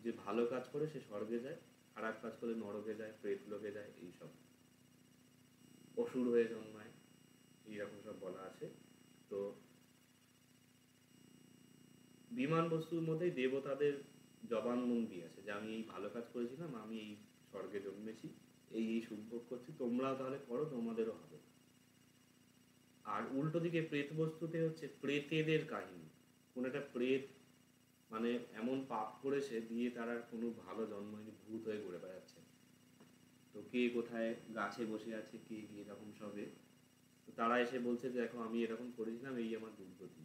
যে ভালো কাজ করে সে স্বর্গে যায়, খারাপ কাজ করে নরকে যায়, প্রেতলোকে যায়, এইসব অসুর হয়ে জন্মায়, এইরকম সব বলা আছে। তো বিমান বস্তুর মধ্যেই দেবতাদের জবানবন্দি আছে যে আমি এই ভালো কাজ করেছিলাম, আমি এই স্বর্গে জন্মেছি, এই এই সুখভোগ করছি, তোমরাও তাহলে করো, তোমাদেরও হবে। আর উল্টো দিকে প্রেত বস্তুতে হচ্ছে প্রেতেদের কাহিনী। কোন একটা প্রেত মানে এমন পাপ করেছে দিয়ে তার আর কোনো ভালো জন্ম হয়নি, ভূত হয়ে ঘুরে বেড়াচ্ছে। তো কে কোথায় গাছে বসে আছে, কে এরকম সবে, তো তারা এসে বলছে যে দেখো আমি এরকম করেছিলাম, এই আমার দুর্গতি।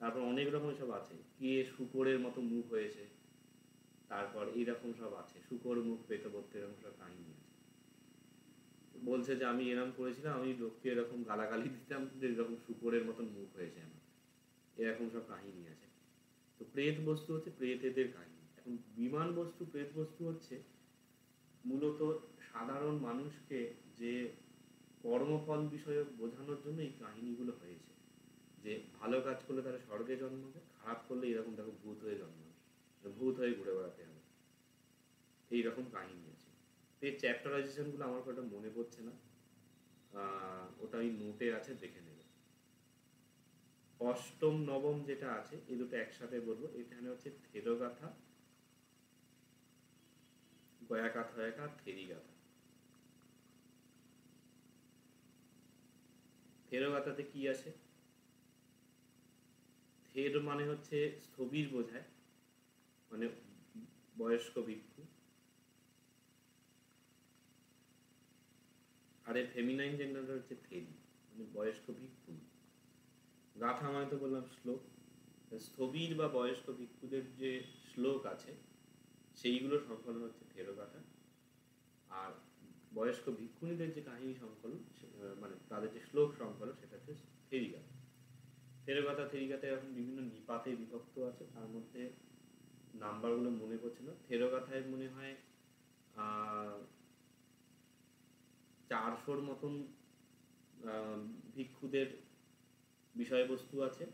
তারপর অনেক রকম সব আছে, কে শুকরের মতো মুখ হয়েছে, তারপর এইরকম সব আছে, শুকর মুখ পেতে পড়তে, এরকম সব কাহিনী আছে। বলছে যে আমি এরকম করেছিলাম, আমি লোককে এরকম গালাগালি দিতাম যে এরকম শুকরের মতন মুখ হয়েছে আমার, এরকম সব কাহিনী আছে। তো প্রেত বস্তু হচ্ছে প্রেতেদের কাহিনী। এখন বিমান বস্তু প্রেত বস্তু হচ্ছে মূলত সাধারণ মানুষকে যে কর্মফল বিষয়ক বোঝানোর জন্য এই কাহিনীগুলো হয়েছে, যে ভালো কাজ করলে তারা স্বর্গে জন্মাবে, খারাপ করলে এরকম দেখো ভূত হয়ে জন্মাবে, ভূত হয়ে ঘুরে বেড়াতে হবে, এইরকম কাহিনী আছে। তো এই চ্যাপ্টারাইজেশনগুলো আমার কটা মনে পড়ছে না, ওটা ওই নোটে আছে, দেখে নেবে। অষ্টম নবম যেটা আছে এই দুটো একসাথে বলবো। এখানে হচ্ছে থেরগাথা, গয়াকাথয়াকা, থেরিগাথা। থেরগাথাতে কি আছে? থের মানে হচ্ছে স্থবির বোঝায়, মানে বয়স্ক ভিক্ষু। আর এর ফেমিনাইন জেন্ডারটা হচ্ছে থেরি, মানে বয়স্ক ভিক্ষু। গাথা মানে তো বললাম শ্লোক, স্থবির বা বয়স্ক ভিক্ষুদের যে শ্লোক আছে সেইগুলো সংকলন হচ্ছে থেরগাথা। আর বয়স্ক ভিক্ষুণীদের যে কাহিনী সংকলন, মানে তাদের যে শ্লোক সংকলন, সেটা হচ্ছে থেরিগাথা। থেরগাথা থেরিগাথা এরকম বিভিন্ন নিপাতে বিভক্ত আছে, তার মধ্যে নাম্বারগুলো মনে পড়ছে না। থেরগাথায় মনে হয় 400-র মতন ভিক্ষুদের বিষয়বস্তু আছে।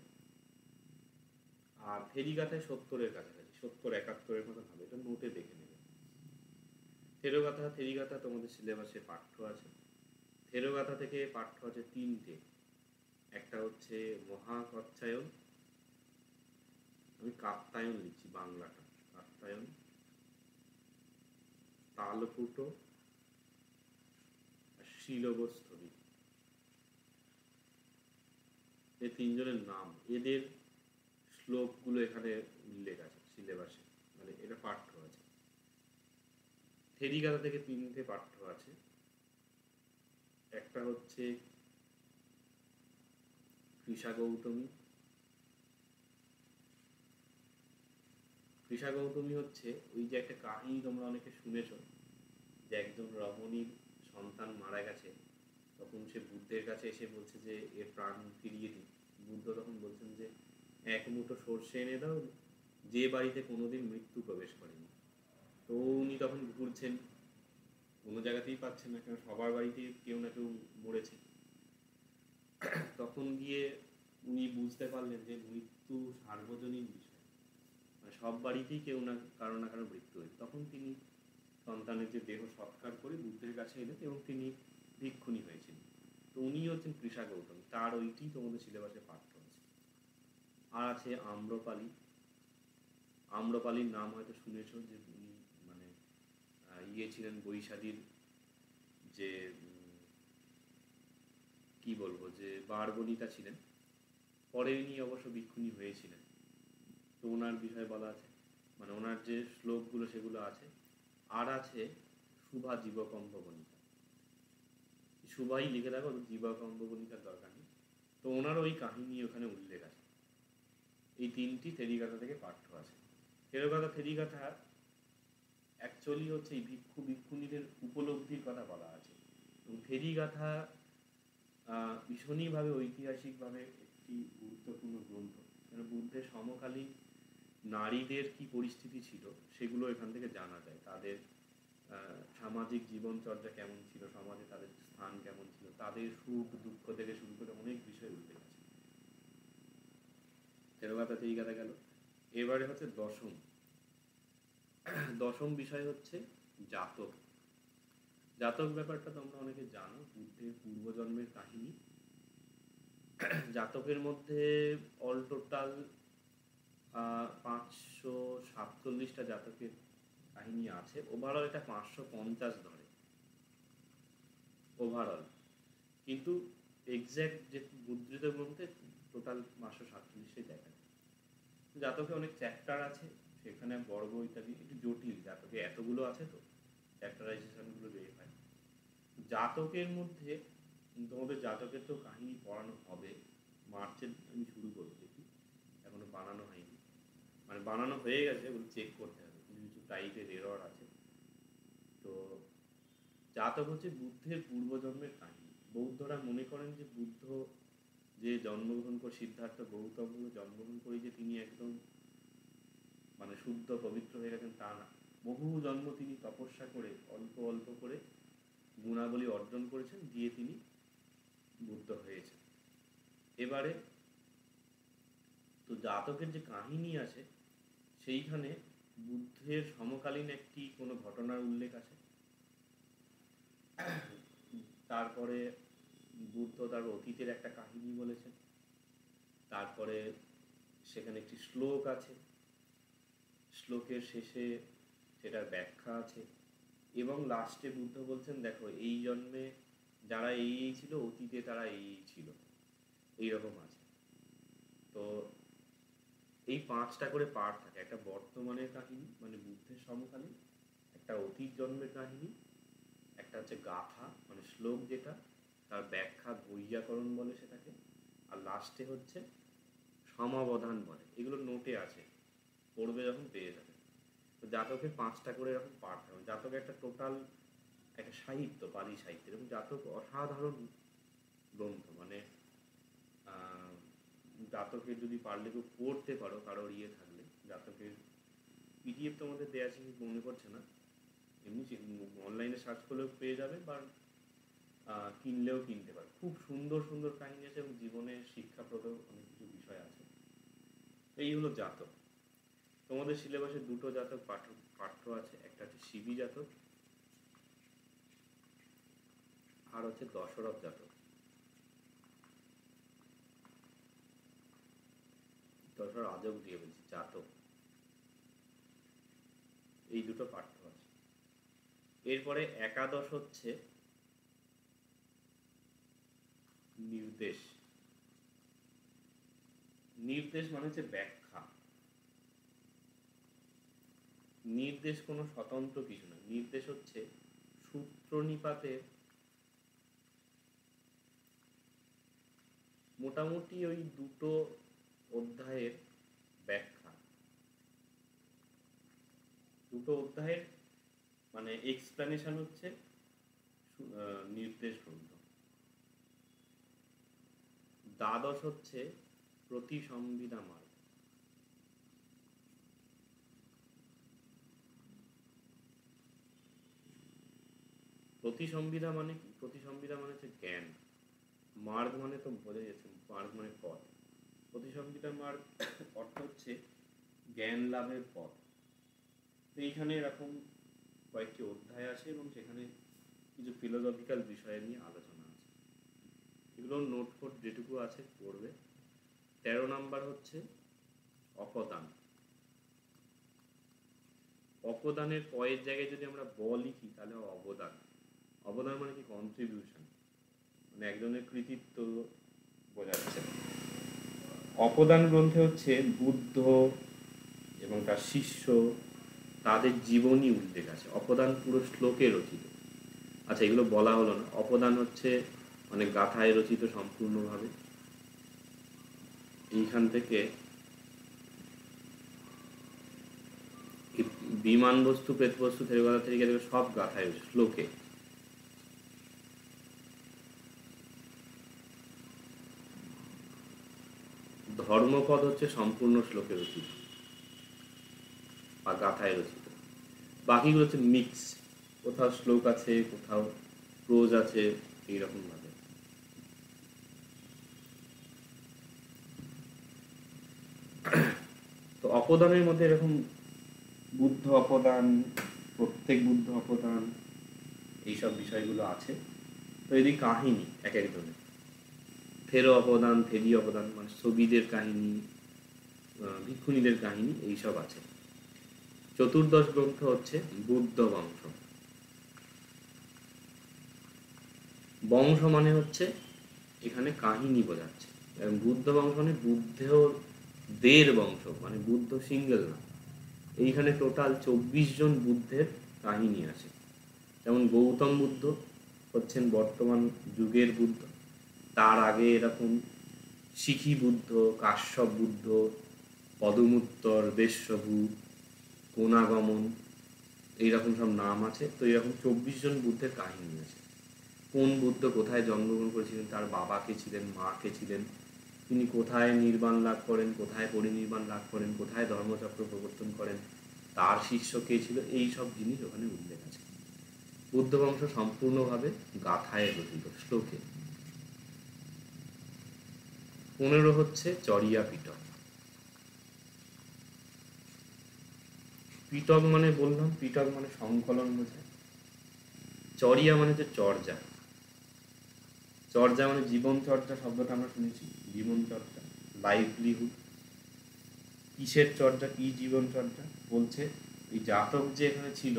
আর থেরিগাথায় 70-এর কাছাকাছি, 70-71-এর মতন হবে, এটা নোটে দেখে নেবে। থেরগাথা থেরিগাথা তোমাদের সিলেবাসে পাঠ্য আছে। থেরগাথা থেকে পাঠ্য আছে 3টে। একটা হচ্ছে মহাকচ্ছায়ন, আমি কাত্তায়ন লিখছি বাংলাটা, কাত্তায়ন, তালপুটো আর শিলবস্থলী। এই 3জনের নাম, এদের শ্লোকগুলো এখানে উল্লেখ আছে সিলেবাসে, মানে এটা পাঠ্য আছে। থেরিগাথা থেকে 3টে পাঠ্য আছে। একটা হচ্ছে কৃষা গৌতমী। কৃষা গৌতমী হচ্ছে ওই যে একটা কাহিনী তোমরা অনেকে শুনেছ, যে একজন রমণীর সন্তান মারা গেছে, তখন সে বুদ্ধের কাছে এসে বলছে যে এর প্রাণ ফিরিয়ে দিই। বুদ্ধ তখন বলছেন যে এক মুঠো সর্ষে এনে দাও, যে বাড়িতে কোনোদিন মৃত্যু প্রবেশ করেনি। তো উনি তখন ঘুরছেন, কোনো জায়গাতেই পাচ্ছেন না, কারণ সবার বাড়িতেই কেউ না কেউ মরেছে। তখন গিয়ে উনি বুঝতে পারলেন যে মৃত্যু সার্বজনীন বিষয়, মানে সব বাড়িতেই কেউ না কারো মৃত্যু হয়েছে। তখন তিনি সন্তানের যে দেহ সৎকার করে বুদ্ধের কাছে এলেন এবং তিনি ভিক্ষুণী হয়েছিলেন। তো উনি হচ্ছেন কৃষা গৌতম, তার ওইটি তোমাদের সিলেবাসে পাঠ্য আছে। আর আছে আম্রপালি। আম্রপালির নাম হয়তো শুনেছ, যে উনি মানে ছিলেন বৈশালীর যে কি বলবো, যে বারবনিতা ছিলেন, পরে উনি অবশ্য ভিক্ষুণী হয়েছিলেন। তো ওনার বিষয়ে বলা আছে, মানে ওনার যে শ্লোকগুলো সেগুলো আছে। আর আছে শুভা জীবকম্পবনিতা। শুভাই লিখে রাখো, জীবকম্পবনিতার দরকার নেই। তো ওনার ওই কাহিনী ওখানে উল্লেখ আছে। এই 3টি থেরিগাথা থেকে পাঠ্য আছে। থেরগাথা থেরিগাথা অ্যাকচুয়ালি হচ্ছে এই ভিক্ষু ভিক্ষুণীদের উপলব্ধির কথা বলা আছে। এবং থেরিগাথা ভীষণইভাবে ঐতিহাসিকভাবে একটি গুরুত্বপূর্ণ গ্রন্থ, কারণ বুদ্ধের সমকালীন নারীদের কি পরিস্থিতি ছিল সেগুলো এখান থেকে জানা যায়। তাদের সামাজিক জীবনচর্যা কেমন ছিল, সমাজে তাদের স্থান কেমন ছিল, তাদের সুখ দুঃখ থেকে শুরু করে অনেক বিষয় উল্লেখ আছে। তেরোগাথা এই গাথা গেল। এবারে হচ্ছে দশম। দশম বিষয় হচ্ছে জাতক। জাতক ব্যাপারটা তোমরা অনেকে জানো, বুদ্ধের পূর্বজন্মের কাহিনী। জাতকের মধ্যে অল টোটাল 547টা জাতকের কাহিনী আছে। ওভারঅল এটা 550 ধরে ওভারঅল, কিন্তু এক্স্যাক্ট যে মুদ্রিত গ্রন্থে টোটাল 547 দেখা যায়। জাতকে অনেক চ্যাপ্টার আছে, সেখানে বর্গ ইত্যাদি একটু জটিল। জাতকে এতগুলো আছে তো চ্যাপ্টারাইজেশনগুলো বের হয়। জাতকের মধ্যে তোমাদের জাতকের তো কাহিনী পড়ানো হবে, মার্চে আমি শুরু করবো, দেখি এখনো বানানো হয়নি, মানে বানানো হয়ে গেছে, ওগুলো চেক করতে হবে, কিছু কিছু টাইপের এরর আছে। তো জাতক হচ্ছে বুদ্ধের পূর্বজন্মের কাহিনী। বৌদ্ধরা মনে করেন যে বুদ্ধ যে জন্মগ্রহণ করে, সিদ্ধার্থ গৌতম জন্মগ্রহণ করে যে তিনি একদম মানে শুদ্ধ পবিত্র হয়ে গেছেন তা না। বহু জন্ম তিনি তপস্যা করে অল্প অল্প করে গুণাবলী অর্জন করেছেন, দিয়ে তিনি বুদ্ধ হয়েছেন। এবারে তো জাতকের যে কাহিনী আছে সেইখানে বুদ্ধের সমকালীন একটি কোনো ঘটনার উল্লেখ আছে। তারপরে বুদ্ধ তার অতীতের একটা কাহিনী বলেছেন। তারপরে সেখানে একটি শ্লোক আছে, শ্লোকের শেষে সেটার ব্যাখ্যা আছে, এবং লাস্টে বুদ্ধ বলছেন দেখো এই জন্মে যারা এই ছিল, অতীতে তারা এই ছিল, এইরকম আছে। তো এই 5টা করে পার্ট থাকে। একটা বর্তমানের কাহিনী মানে বুদ্ধের সমকালীন, একটা অতীত জন্মের কাহিনী, একটা হচ্ছে গাথা মানে শ্লোক যেটা, তার ব্যাখ্যা বৈয়াকরণ বলে সেটাকে, আর লাস্টে হচ্ছে সমাবধান বলে। এগুলো নোটে আছে, পড়বে যখন পেয়ে যাবে। তো জাতকের 5টা করে এরকম পার্ট হবে। জাতক একটা টোটাল একটা সাহিত্য, পালি সাহিত্য। এবং জাতক অসাধারণ গ্রন্থ, মানে জাতকের যদি পারলে কেউ পড়তে পারো, কারোর ইয়ে থাকলে, জাতকের পিডিএফ তোমাদের দেওয়া আছে মনে করছে না, এমনি অনলাইনে সার্চ করলেও পেয়ে যাবে, বা কিনলেও কিনতে পারো। খুব সুন্দর সুন্দর কাহিনী আছে এবং জীবনে শিক্ষাপ্রদ অনেক কিছু বিষয় আছে। এই হলো জাতক। তোমাদের সিলেবাসে 2টো জাতক পাঠ্য আছে, একটা হচ্ছে শিবী জাতক আর হচ্ছে দশরথ জাতক। দশরথ রাজক দিয়ে বলছি, জাতক, এই 2টো পাঠ্য আছে। এরপরে একাদশ হচ্ছে নির্দেশ। নির্দেশ মানে হচ্ছে ব্যাখ্যা। নির্দেশ কোনো স্বতন্ত্র কিছু না, নির্দেশ হচ্ছে সূত্র নিপাতের মোটামুটি ওই 2টো অধ্যায়ের ব্যাখ্যা। 2টো অধ্যায়ের মানে এক্সপ্লেনেশন হচ্ছে নির্দেশ গ্রন্থ। দ্বাদশ হচ্ছে প্রতিসংবিধা মার্গ। প্রতিসংবিধা মানে কি? প্রতিসংবিধা মানে হচ্ছে জ্ঞান। মার্গ মানে তো বোঝা যাচ্ছে, মার্গ মানে পথ। প্রতিসংবিধা মার্গ অর্থ হচ্ছে জ্ঞান লাভের পথ। তো এইখানে এরকম কয়েকটি অধ্যায় আছে এবং সেখানে কিছু ফিলোসফিক্যাল বিষয় নিয়ে আলোচনা আছে। এগুলো নোট ফোট যেটুকু আছে পড়বে। 13 নাম্বার হচ্ছে অপদান। অপদানের পয়ের জায়গায় যদি আমরা ব লিখি তাহলে অবদান। অবদান মানে কি? কন্ট্রিবিউশন, মানে একজনের কৃতিত্ব বোঝাচ্ছে। অপদান গ্রন্থে হচ্ছে বুদ্ধ এবং তার শিষ্য তাদের জীবনী উল্লেখ আছে। অপদান পুরো শ্লোকে রচিত। আচ্ছা, এগুলো বলা হলো না। অপদান হচ্ছে মানে গাথায় রচিত সম্পূর্ণভাবে। এইখান থেকে বিমান বস্তু, প্রেত বস্তু, থেরগাথা থেকে সব গাথায় শ্লোকে। ধর্মপদ হচ্ছে সম্পূর্ণ শ্লোকে রচিত বা গাথায় রচিত। বাকিগুলো হচ্ছে মিক্স। কোথাও শ্লোক আছে, কোথাও প্রোজ আছে, এইরকম ভাবে। তো অপদানের মধ্যে এরকম বুদ্ধ অপদান, প্রত্যেক বুদ্ধ অপদান, এইসব বিষয়গুলো আছে। তো এদিক কাহিনী এক একজনের, থেরো অপদান, থেরি অপদান মানে ছবিদের কাহিনী, ভিক্ষুণীদের কাহিনী, এইসব আছে। চতুর্দশ গ্রন্থ হচ্ছে বুদ্ধ বংশ। বংশ মানে হচ্ছে এখানে কাহিনী বোঝাচ্ছে। বুদ্ধ বংশ মানে বুদ্ধদের বংশ, মানে বুদ্ধ সিঙ্গেল না। এইখানে টোটাল 24 জন বুদ্ধের কাহিনী আছে। যেমন গৌতম বুদ্ধ হচ্ছেন বর্তমান যুগের বুদ্ধ। তার আগে এরকম শিখি বুদ্ধ, কাশ্যপ বুদ্ধ, পদমুত্তর, বেশ্যভূ, কোনাগমন, এইরকম সব নাম আছে। তো এরকম 24 জন বুদ্ধের কাহিনী আছে। কোন বুদ্ধ কোথায় জন্মগ্রহণ করেছিলেন, তার বাবা কে ছিলেন, মা কে ছিলেন, তিনি কোথায় নির্বাণ লাভ করেন, কোথায় পরিনির্বাণ লাভ করেন, কোথায় ধর্মচক্র প্রবর্তন করেন, তার শিষ্য কে ছিল, এই সব জিনিস ওখানে উল্লেখ আছে। বুদ্ধ বংশ সম্পূর্ণভাবে গাথায় রচিত, শ্লোকে। 15 হচ্ছে চরিয়া পিটক। পিটক মানে বললাম, পিটক মানে সংকলন বোঝায়। চরিয়া মানে হচ্ছে চর্যা। চর্যা মানে জীবন চর্যা, শব্দটা আমরা শুনেছি, জীবন চর্যা, লাইভলিহুড। কিসের চর্যা, কি জীবন চর্যা বলছে? এই জাতক যে এখানে ছিল,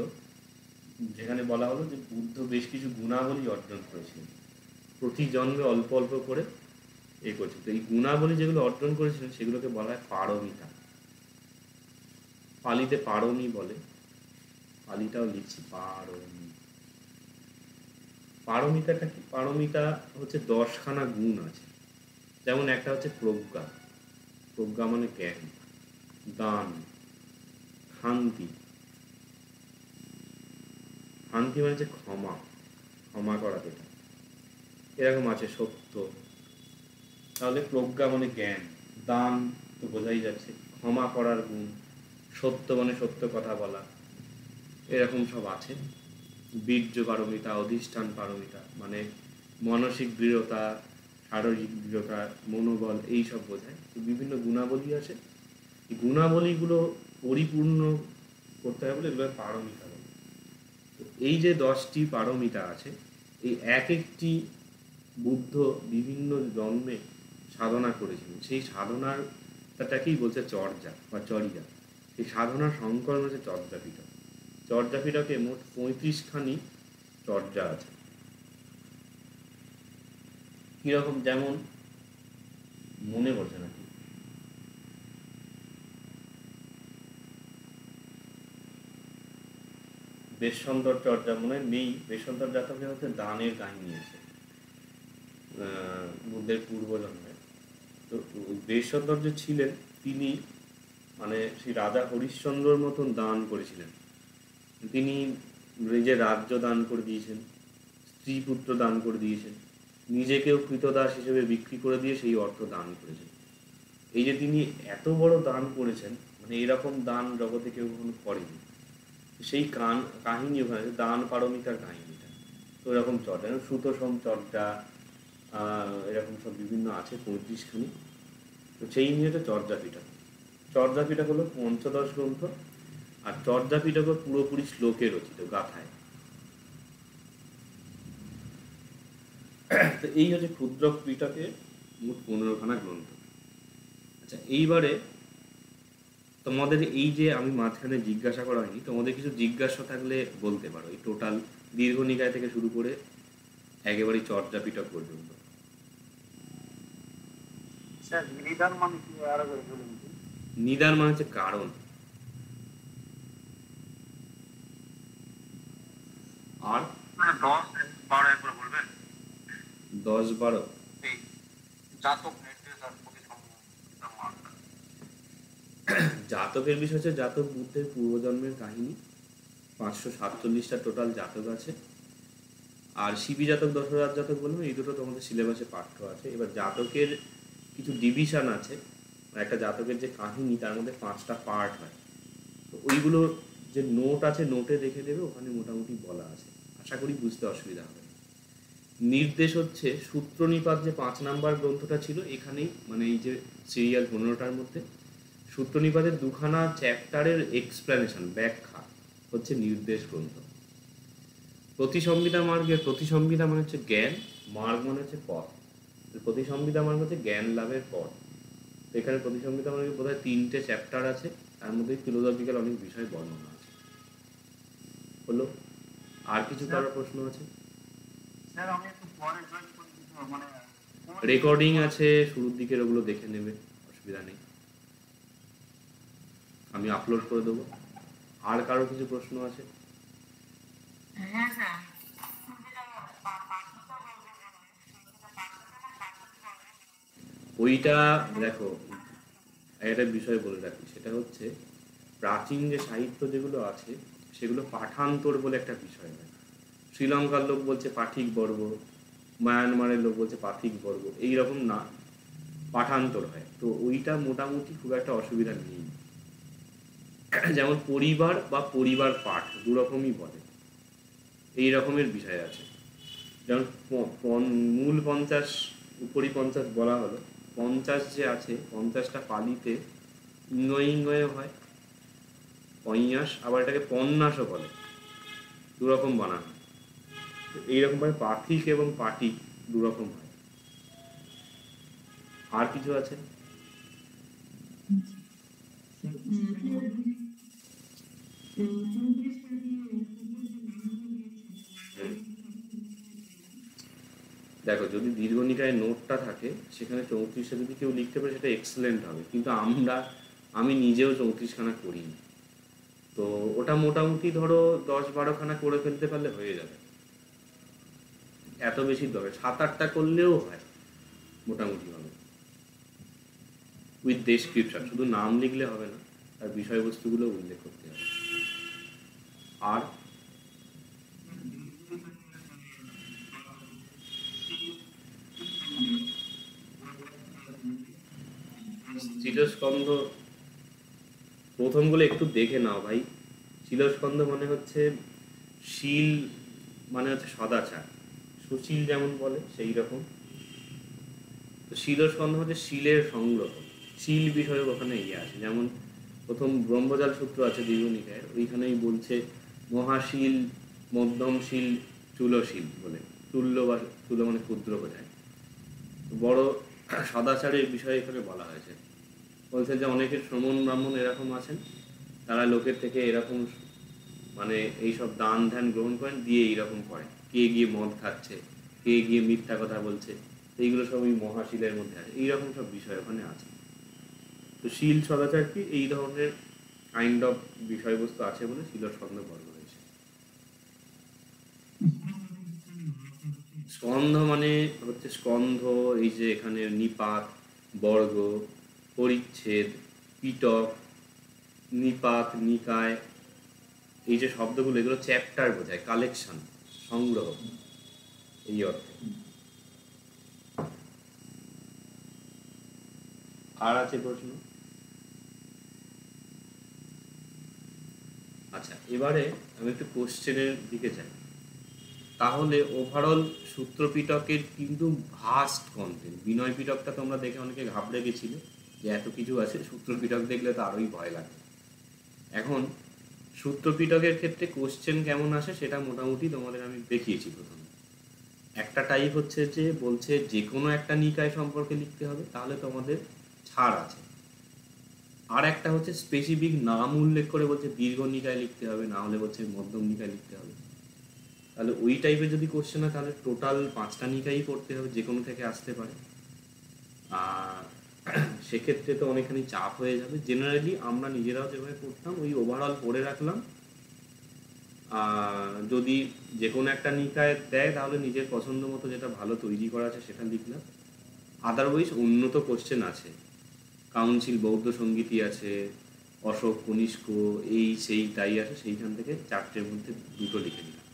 যেখানে বলা হলো যে বুদ্ধ বেশ কিছু গুণাবলী অর্জন করেছিলেন, প্রতি জন্মে অল্প অল্প করে এ করছে। তো এই গুণাবলী যেগুলো অর্জন করেছিলেন সেগুলোকে বলা হয় পারমিতা। পালিতে পারমি বলে, পালিটাও লিখছি পারমি। পারমিতাটা কি? পারমিতা হচ্ছে 10খানা গুণ আছে। যেমন একটা হচ্ছে প্রজ্ঞা, প্রজ্ঞা মানে জ্ঞান, দান, শান্তি, শান্তি মানে হচ্ছে ক্ষমা, ক্ষমা করা যেটা, এরকম আছে সত্য। তাহলে প্রজ্ঞা মানে জ্ঞান, দান তো বোঝাই যাচ্ছে, ক্ষমা করার গুণ, সত্য মানে সত্য কথা বলা, এরকম সব আছে। বীর্য পারমিতা, অধিষ্ঠান পারমিতা মানে মানসিক দৃঢ়তা, শারীরিক দৃঢ়তা, মনোবল, এই সব বোঝায়। তো বিভিন্ন গুণাবলী আছে, এই গুণাবলীগুলো পরিপূর্ণ করতে হবে বলে এগুলো পারমিতা বলে। তো এই যে 10টি পারমিতা আছে, এই এক একটি বুদ্ধ বিভিন্ন জন্মে সাধনা করেছিলেন, সেই সাধনাটাকেই বলছে চর্যা বা চরিয়া। সেই সাধনার সংকলন হচ্ছে চর্যাপীঠক। চর্যাপীঠকে মোট 35খানি চর্যা আছে। কিরকম, যেমন মনে পড়ছে নাকি, বেশন্তর চর্যা মনে নেই। বেশন্তর জাতকে হচ্ছে দানের কাহিনী আছে বুদ্ধের পূর্বজন্মে। তো বেশন্তর যে ছিলেন তিনি মানে সেই রাজা হরিশ্চন্দ্রর মতন দান করেছিলেন। তিনি নিজের রাজ্য দান করে দিয়েছেন, স্ত্রী পুত্র দান করে দিয়েছেন, নিজেকেও কৃতদাস হিসেবে বিক্রি করে দিয়ে সেই অর্থ দান করেছেন। এই যে তিনি এত বড় দান করেছেন, মানে এরকম দান জগতে কেউ কখনো করেনি। সেই কাহিনী ওখানে দান পারমিতার কাহিনীটা। তো এরকম চর্চা, সুতোষম চর্চা, এরকম সব বিভিন্ন আছে 35খানি। তো সেই নিয়ে তো চর্যাপীঠক। চর্যাপীঠক হলো পঞ্চদশ গ্রন্থ, আর চর্যাপীঠক পুরোপুরি শ্লোকে রচিত, গাথায়। তো এই হচ্ছে ক্ষুদ্র পিটকে মোট 15খানা গ্রন্থ। আচ্ছা, এইবারে তোমাদের এই যে আমি মাঝখানে জিজ্ঞাসা করা হয়নি, তোমাদের কিছু জিজ্ঞাসা থাকলে বলতে পারো, এই টোটাল দীর্ঘ নিকায় থেকে শুরু করে একেবারে চর্যাপীঠক পর্যন্ত। নিদান মানে কি, আরো করে বলুন। নিদান মানে হচ্ছে কারণ। আর 10-12 একবার বলবেন। 10-12 জাতক নির্দেশ আর প্রতিসম্পন্ন। জাতকের বিষয় হচ্ছে জাতক বুদ্ধের পূর্বজন্মের কাহিনী। 547টা টোটাল জাতক আছে। আর শিবী জাতক, দশরথ জাতক বললাম, এই দুটো তোমাদের সিলেবাসে পাঠ্য আছে। এবার জাতকের কিছু ডিভিশন আছে, একটা জাতকের যে কাহিনী তার মধ্যে 5টা পার্ট হয়। তো ওইগুলো যে নোট আছে নোটে দেখে নেবে, ওখানে মোটামুটি বলা আছে, আশা করি বুঝতে অসুবিধা হবে না। নির্দেশ হচ্ছে সূত্রনিপাত, যে 5 নাম্বার গ্রন্থটা ছিল এখানেই, মানে এই যে সিরিয়াল 15টার মধ্যে সূত্রনিপাতের দুখানা চ্যাপ্টারের এক্সপ্লেনেশন, ব্যাখ্যা হচ্ছে নির্দেশ গ্রন্থ। প্রতিসংহিতা মার্গের, প্রতিসংহিতা মানে হচ্ছে জ্ঞান, মার্গ মানে হচ্ছে পথ। প্রতিসংহিতা মার্গ হচ্ছে জ্ঞান লাভের পথ। তো এখানে প্রতিসংহিতা মার্গে বোধহয় 3টে চ্যাপ্টার আছে, তার মধ্যে ফিলোসফিক্যাল অনেক বিষয় বর্ণনা আছে। হলো, আর কিছু কারো প্রশ্ন আছে? স্যার আমি একটু পরে জয়েন করে দিতে মানে রেকর্ডিং আছে শুরুর দিকের, ওগুলো দেখে নেবে, অসুবিধা নেই, আমি আপলোড করে দেবো। আর কারো কিছু প্রশ্ন আছে? হ্যাঁ স্যার ওইটা দেখো, একটা বিষয় বলে রাখি, সেটা হচ্ছে প্রাচীন যে সাহিত্য যেগুলো আছে সেগুলো পাঠান্তর বলে একটা বিষয় হয়। শ্রীলঙ্কার লোক বলছে পাঠিক বর্গ, মায়ানমারের লোক বলছে পাথিক বর্গ, এইরকম না, পাঠান্তর হয়। তো ওইটা মোটামুটি খুব একটা অসুবিধা নেই। যেমন পরিবার বা পরিবার পাঠ দুরকমই বলে, এই রকমের বিষয় আছে। যেমন মূল 50 উপরি 50 বলা হলো, 50 যে আছে 50টা পালিতে ইঙ্গয়ে হয়, পঞ্যাস, আবার এটাকে পন্যাসও বলে, দুরকম বানানো হয়। এইরকমভাবে পাথিক এবং পাটিক দুরকম হয়। আর কিছু আছে? দেখো, যদি দীর্ঘনিকায় নোটটা থাকে সেখানে 34টা যদি কেউ লিখতে পারে সেটা এক্সেলেন্ট হবে, কিন্তু আমি নিজেও 34খানা করিনি। তো ওটা মোটামুটি ধরো 10-12খানা করে ফেলতে পারলে হয়ে যাবে, এত বেশি দরকার 7-8টা করলেও হয় মোটামুটি ভাবে, উইথ ডেসক্রিপশন। শুধু নাম লিখলে হবে না, তার বিষয়বস্তুগুলো উল্লেখ করতে হবে। আর শিলস্কন্ধ প্রথমগুলো একটু দেখে নাও ভাই। শিলস্কন্ধ মানে হচ্ছে শীল, মানে হচ্ছে সদাচার, সুশীল যেমন বলে সেই রকম। তো শিলস্কন্ধ হচ্ছে শিলের সংগ্রহ, শিল বিষয়ে ওখানে ইয়ে আছে। যেমন প্রথম ব্রহ্মজাল সূত্র আছে দীর্ঘনিকায়ের, ওইখানেই বলছে মহাশীল, মধ্যমশীল, চুলশীল বলে। তুল্য বা তুল্য মানে ক্ষুদ্র বোঝায়। বড় সদাচারের বিষয়ে এখানে বলা হয়েছে। বলছে যে অনেকের শ্রমণ ব্রাহ্মণ এরকম আছেন, তারা লোকের থেকে এরকম মানে এইসব দান ধ্যান গ্রহণ করেন, দিয়ে এইরকম করেন, কে গিয়ে মদ খাচ্ছে, কে গিয়ে মিথ্যা কথা বলছে, এইগুলো সব ওই মহাশীলের মধ্যে আছে, এইরকম সব বিষয় ওখানে আছে। তো শীল সদাচার কি, এই ধরনের কাইন্ড অফ বিষয়বস্তু আছে বলে শিলস্কন্ধ বর্গ হয়েছে। স্কন্ধ মানে হচ্ছে স্কন্ধ, এই যে এখানে নিপাত, বর্গ, পরিচ্ছেদ, পিটক, নিপাত, নিকায়, এই যে শব্দগুলো এগুলো চ্যাপ্টার বোঝায়, কালেকশন, সংগ্রহ, এই অর্থে। আর আছে প্রশ্ন? আচ্ছা, এবারে আমি একটু কোশ্চেনের দিকে যাই। তাহলে ওভারঅল সূত্রপিটকের কিন্তু ভাস্ট কন্টেন্ট। বিনয় পিটকটা তোমরা দেখে অনেকে ঘাবড়ে গেছিলে যে এত কিছু আছে, সূত্রপিটক দেখলে তো আরোই ভয় লাগে। এখন সূত্রপিটকের ক্ষেত্রে কোশ্চেন কেমন আসে সেটা মোটামুটি তোমাদের আমি দেখিয়েছি। প্রথমে একটা টাইপ হচ্ছে যে বলছে যে কোনো একটা নিকায় সম্পর্কে লিখতে হবে, তাহলে তোমাদের ছাড় আছে। আর একটা হচ্ছে স্পেসিফিক নাম উল্লেখ করে বলছে দীর্ঘ নিকায় লিখতে হবে, না হলে বলছে মধ্যম নিকায় লিখতে হবে। তাহলে ওই টাইপের যদি কোশ্চেন হয় তাহলে টোটাল 5টা নিকায়ই পড়তে হবে, যে কোনো থেকে আসতে পারে। আর সেক্ষেত্রে তো অনেকখানি চাপ হয়ে যাবে। জেনারেলি আমরা নিজেরাও যেভাবে পড়তাম ওই ওভারঅল পড়ে রাখলাম, যদি যে কোনো একটা নিকায় দেয় তাহলে নিজের পছন্দ মতো যেটা ভালো তৈরি করা আছে সেটা লিখলাম। আদারওয়াইজ উন্নত কোশ্চেন আছে, কাউন্সিল বৌদ্ধ সঙ্গীতি আছে, অশোক কনিষ্ক, এই সেই তাই আছে, সেইখান থেকে 4টের মধ্যে 2টো লিখে দিলাম।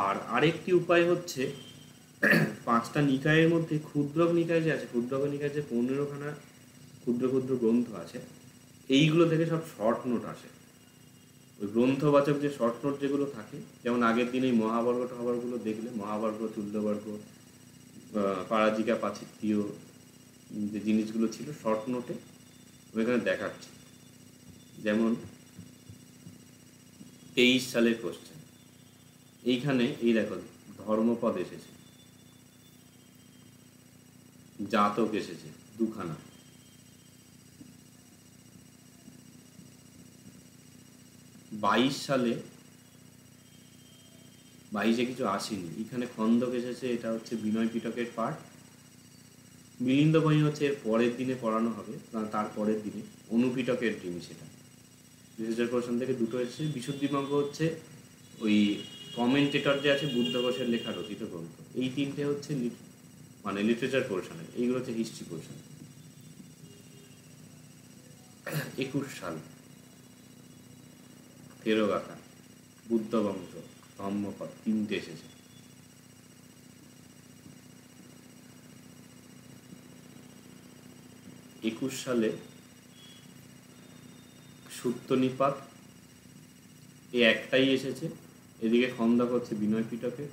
আর আরেকটি উপায় হচ্ছে 5টা নিকায়ের মধ্যে ক্ষুদ্রক নিকায় যে আছে, ক্ষুদ্রক নিকায় যে 15খানা ক্ষুদ্র ক্ষুদ্র গ্রন্থ আছে, এইগুলো থেকে সব শর্ট নোট আসে। ওই গ্রন্থবাচক যে শর্ট নোট যেগুলো থাকে, যেমন আগের দিন এই মহাবর্গ টহাবর্গগুলো দেখলে, মহাবর্গ তুল্যবর্গ পারাজিকা পাচিত্তীয় যে জিনিসগুলো ছিল শর্ট নোটে ওইখানে দেখাচ্ছে। যেমন 23 সালের কোশ্চেন, এইখানে এই দেখো ধর্মপদ এসেছে, জাতক এসেছে দুখানা, 22 সালে 22-এ কিছু আসেনি, এখানে খন্দক এসেছে, এটা হচ্ছে বিনয় পিটকের পাঠ। মিলিন্দ বই হচ্ছে এর পরের দিনে পড়ানো হবে, তার পরের দিনে অনুপিটকের জিনিস, এটা লিটারেচার পোর্শন থেকে দুটো এসেছে। বিশুদ্ধিভঙ্গ হচ্ছে ওই কমেন্টেটর যে আছে বুদ্ধ ঘোষের লেখা রচিত গ্রন্থ, এই তিনটে হচ্ছে মানে লিটারেচার পোর্শনে, এইগুলো হচ্ছে হিস্ট্রি পোর্শন। 21 সাল থেরোগাথা, বুদ্ধ বংশ, ধম্মপদ, তিনটে এসেছে। একুশ সালে সূত্রনিপাত, এই একটাই এসেছে। এদিকে খন্দক হচ্ছে বিনয় পিটকে,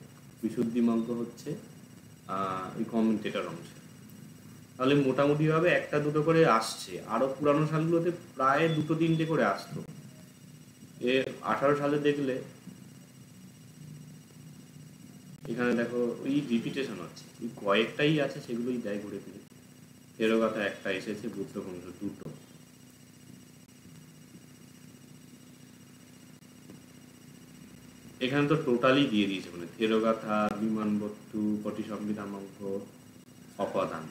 বিশুদ্ধিমগ্গ হচ্ছে ওই কমেন্টেটর অংশে। তাহলে মোটামুটিভাবে একটা দুটো করে আসছে। আরো পুরানো সালগুলোতে প্রায় দুটো তিনটে করে আসতো। 18 সালে দেখলে এখানে দেখো ওই রিপিটেশন হচ্ছে, ওই কয়েকটাই আছে, সেগুলোই দেয় ঘুরে ফিরে। থেরোগাথা একটা এসেছে, বুদ্ধ বংশ দুটো। এখানে তো টোটালি দিয়ে দিয়েছে, মানে থেরোগাথা, বিমানবস্তু, পটিসংবিধানাঙ্ক, অপাদান,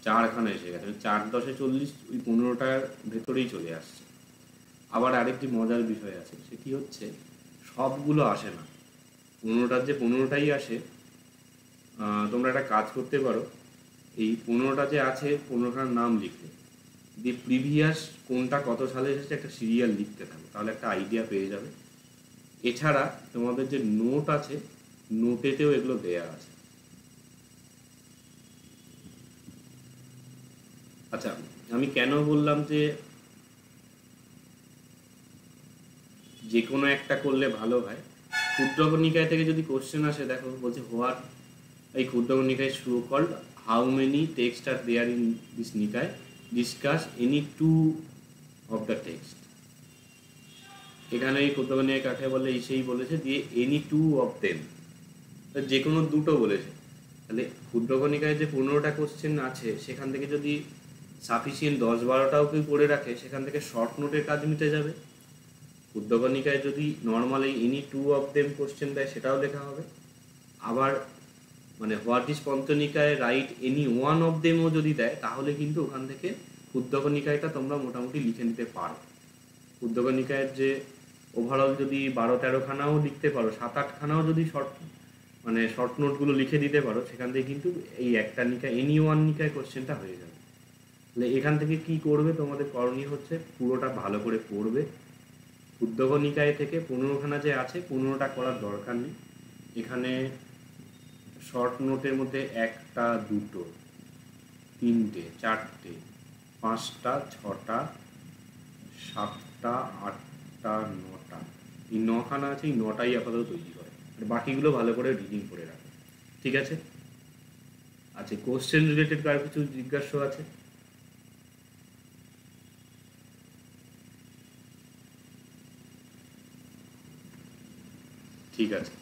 চারখানা এসে গেছে। 4×10=40, ওই 15টার ভেতরেই চলে আসছে। আবার আরেকটি মজার বিষয় আছে, সেটি হচ্ছে সবগুলো আসে না, 15টার যে 15টাই আসে। তোমরা একটা কাজ করতে পারো, এই 15টা যে আছে 15টার নাম লিখতে দিয়ে প্রিভিয়াস কোনটা কত সালে এসেছে একটা সিরিয়াল লিখতে থাকো, তাহলে একটা আইডিয়া পেয়ে যাবে। এছাড়া তোমাদের যে নোট আছে, নোটেতেও এগুলো দেয়া আছে। আচ্ছা, আমি কেন বললাম যে কোনো একটা করলে ভালো হয়, ক্ষুদ্রক নিকায় থেকে যদি কোশ্চেন আসে, দেখো বলছে হোয়াট, এই Khuddaka Nikaya so called, how many text are there in this nikaya, discuss any two of the text. এখানে এই ক্ষুদ্রক নিকায় কাকে বলে, সেই বলেছে, দিয়ে এনি টু অফ দেম, যে কোনো দুটো বলেছে। তাহলে ক্ষুদ্রক নিকায় যে 15টা কোশ্চেন আছে, সেখান থেকে যদি সাফিসিয়েন্ট 10-12টাও কেউ করে রাখে, সেখান থেকে শর্ট নোটের কাজ মিটে যাবে। ক্ষুদ্রক নিকায় যদি normally any two of them question দেয়, সেটাও লেখা হবে। আবার মানে what is Pancha Nikaya right any one of দেমও যদি দেয়, তাহলে কিন্তু ওখান থেকে ক্ষুদ্রক নিকায়টা তোমরা মোটামুটি লিখে নিতে পারো। ক্ষুদ্রক নিকায়ের যে ওভারঅল যদি 12-13খানাও লিখতে পারো, 7-8খানাও যদি শর্ট নোটগুলো লিখে দিতে পারো, সেখান থেকে কিন্তু এই একটা নিকায় এনি ওয়ান নিকায় কোশ্চেনটা হয়ে যাবে। তাহলে এখান থেকে কি করবে, তোমাদের করণীয় হচ্ছে পুরোটা ভালো করে পড়বে। ক্ষুদ্রক নিকায় থেকে 15খানা যে আছে, 15টা করার দরকার নেই। এখানে শর্ট নোটের মধ্যে 1টা 2টো 3টে 4টে 5টা 6টা 7টা 8টা 9টা, এই 9খানা আছে, এই 9টাই আপাতত তৈরি করে, আর বাকিগুলো ভালো করে রিডিং করে রাখে। ঠিক আছে? আচ্ছা, কোশ্চেন রিলেটেড কার কিছু জিজ্ঞাসা আছে? ঠিক আছে।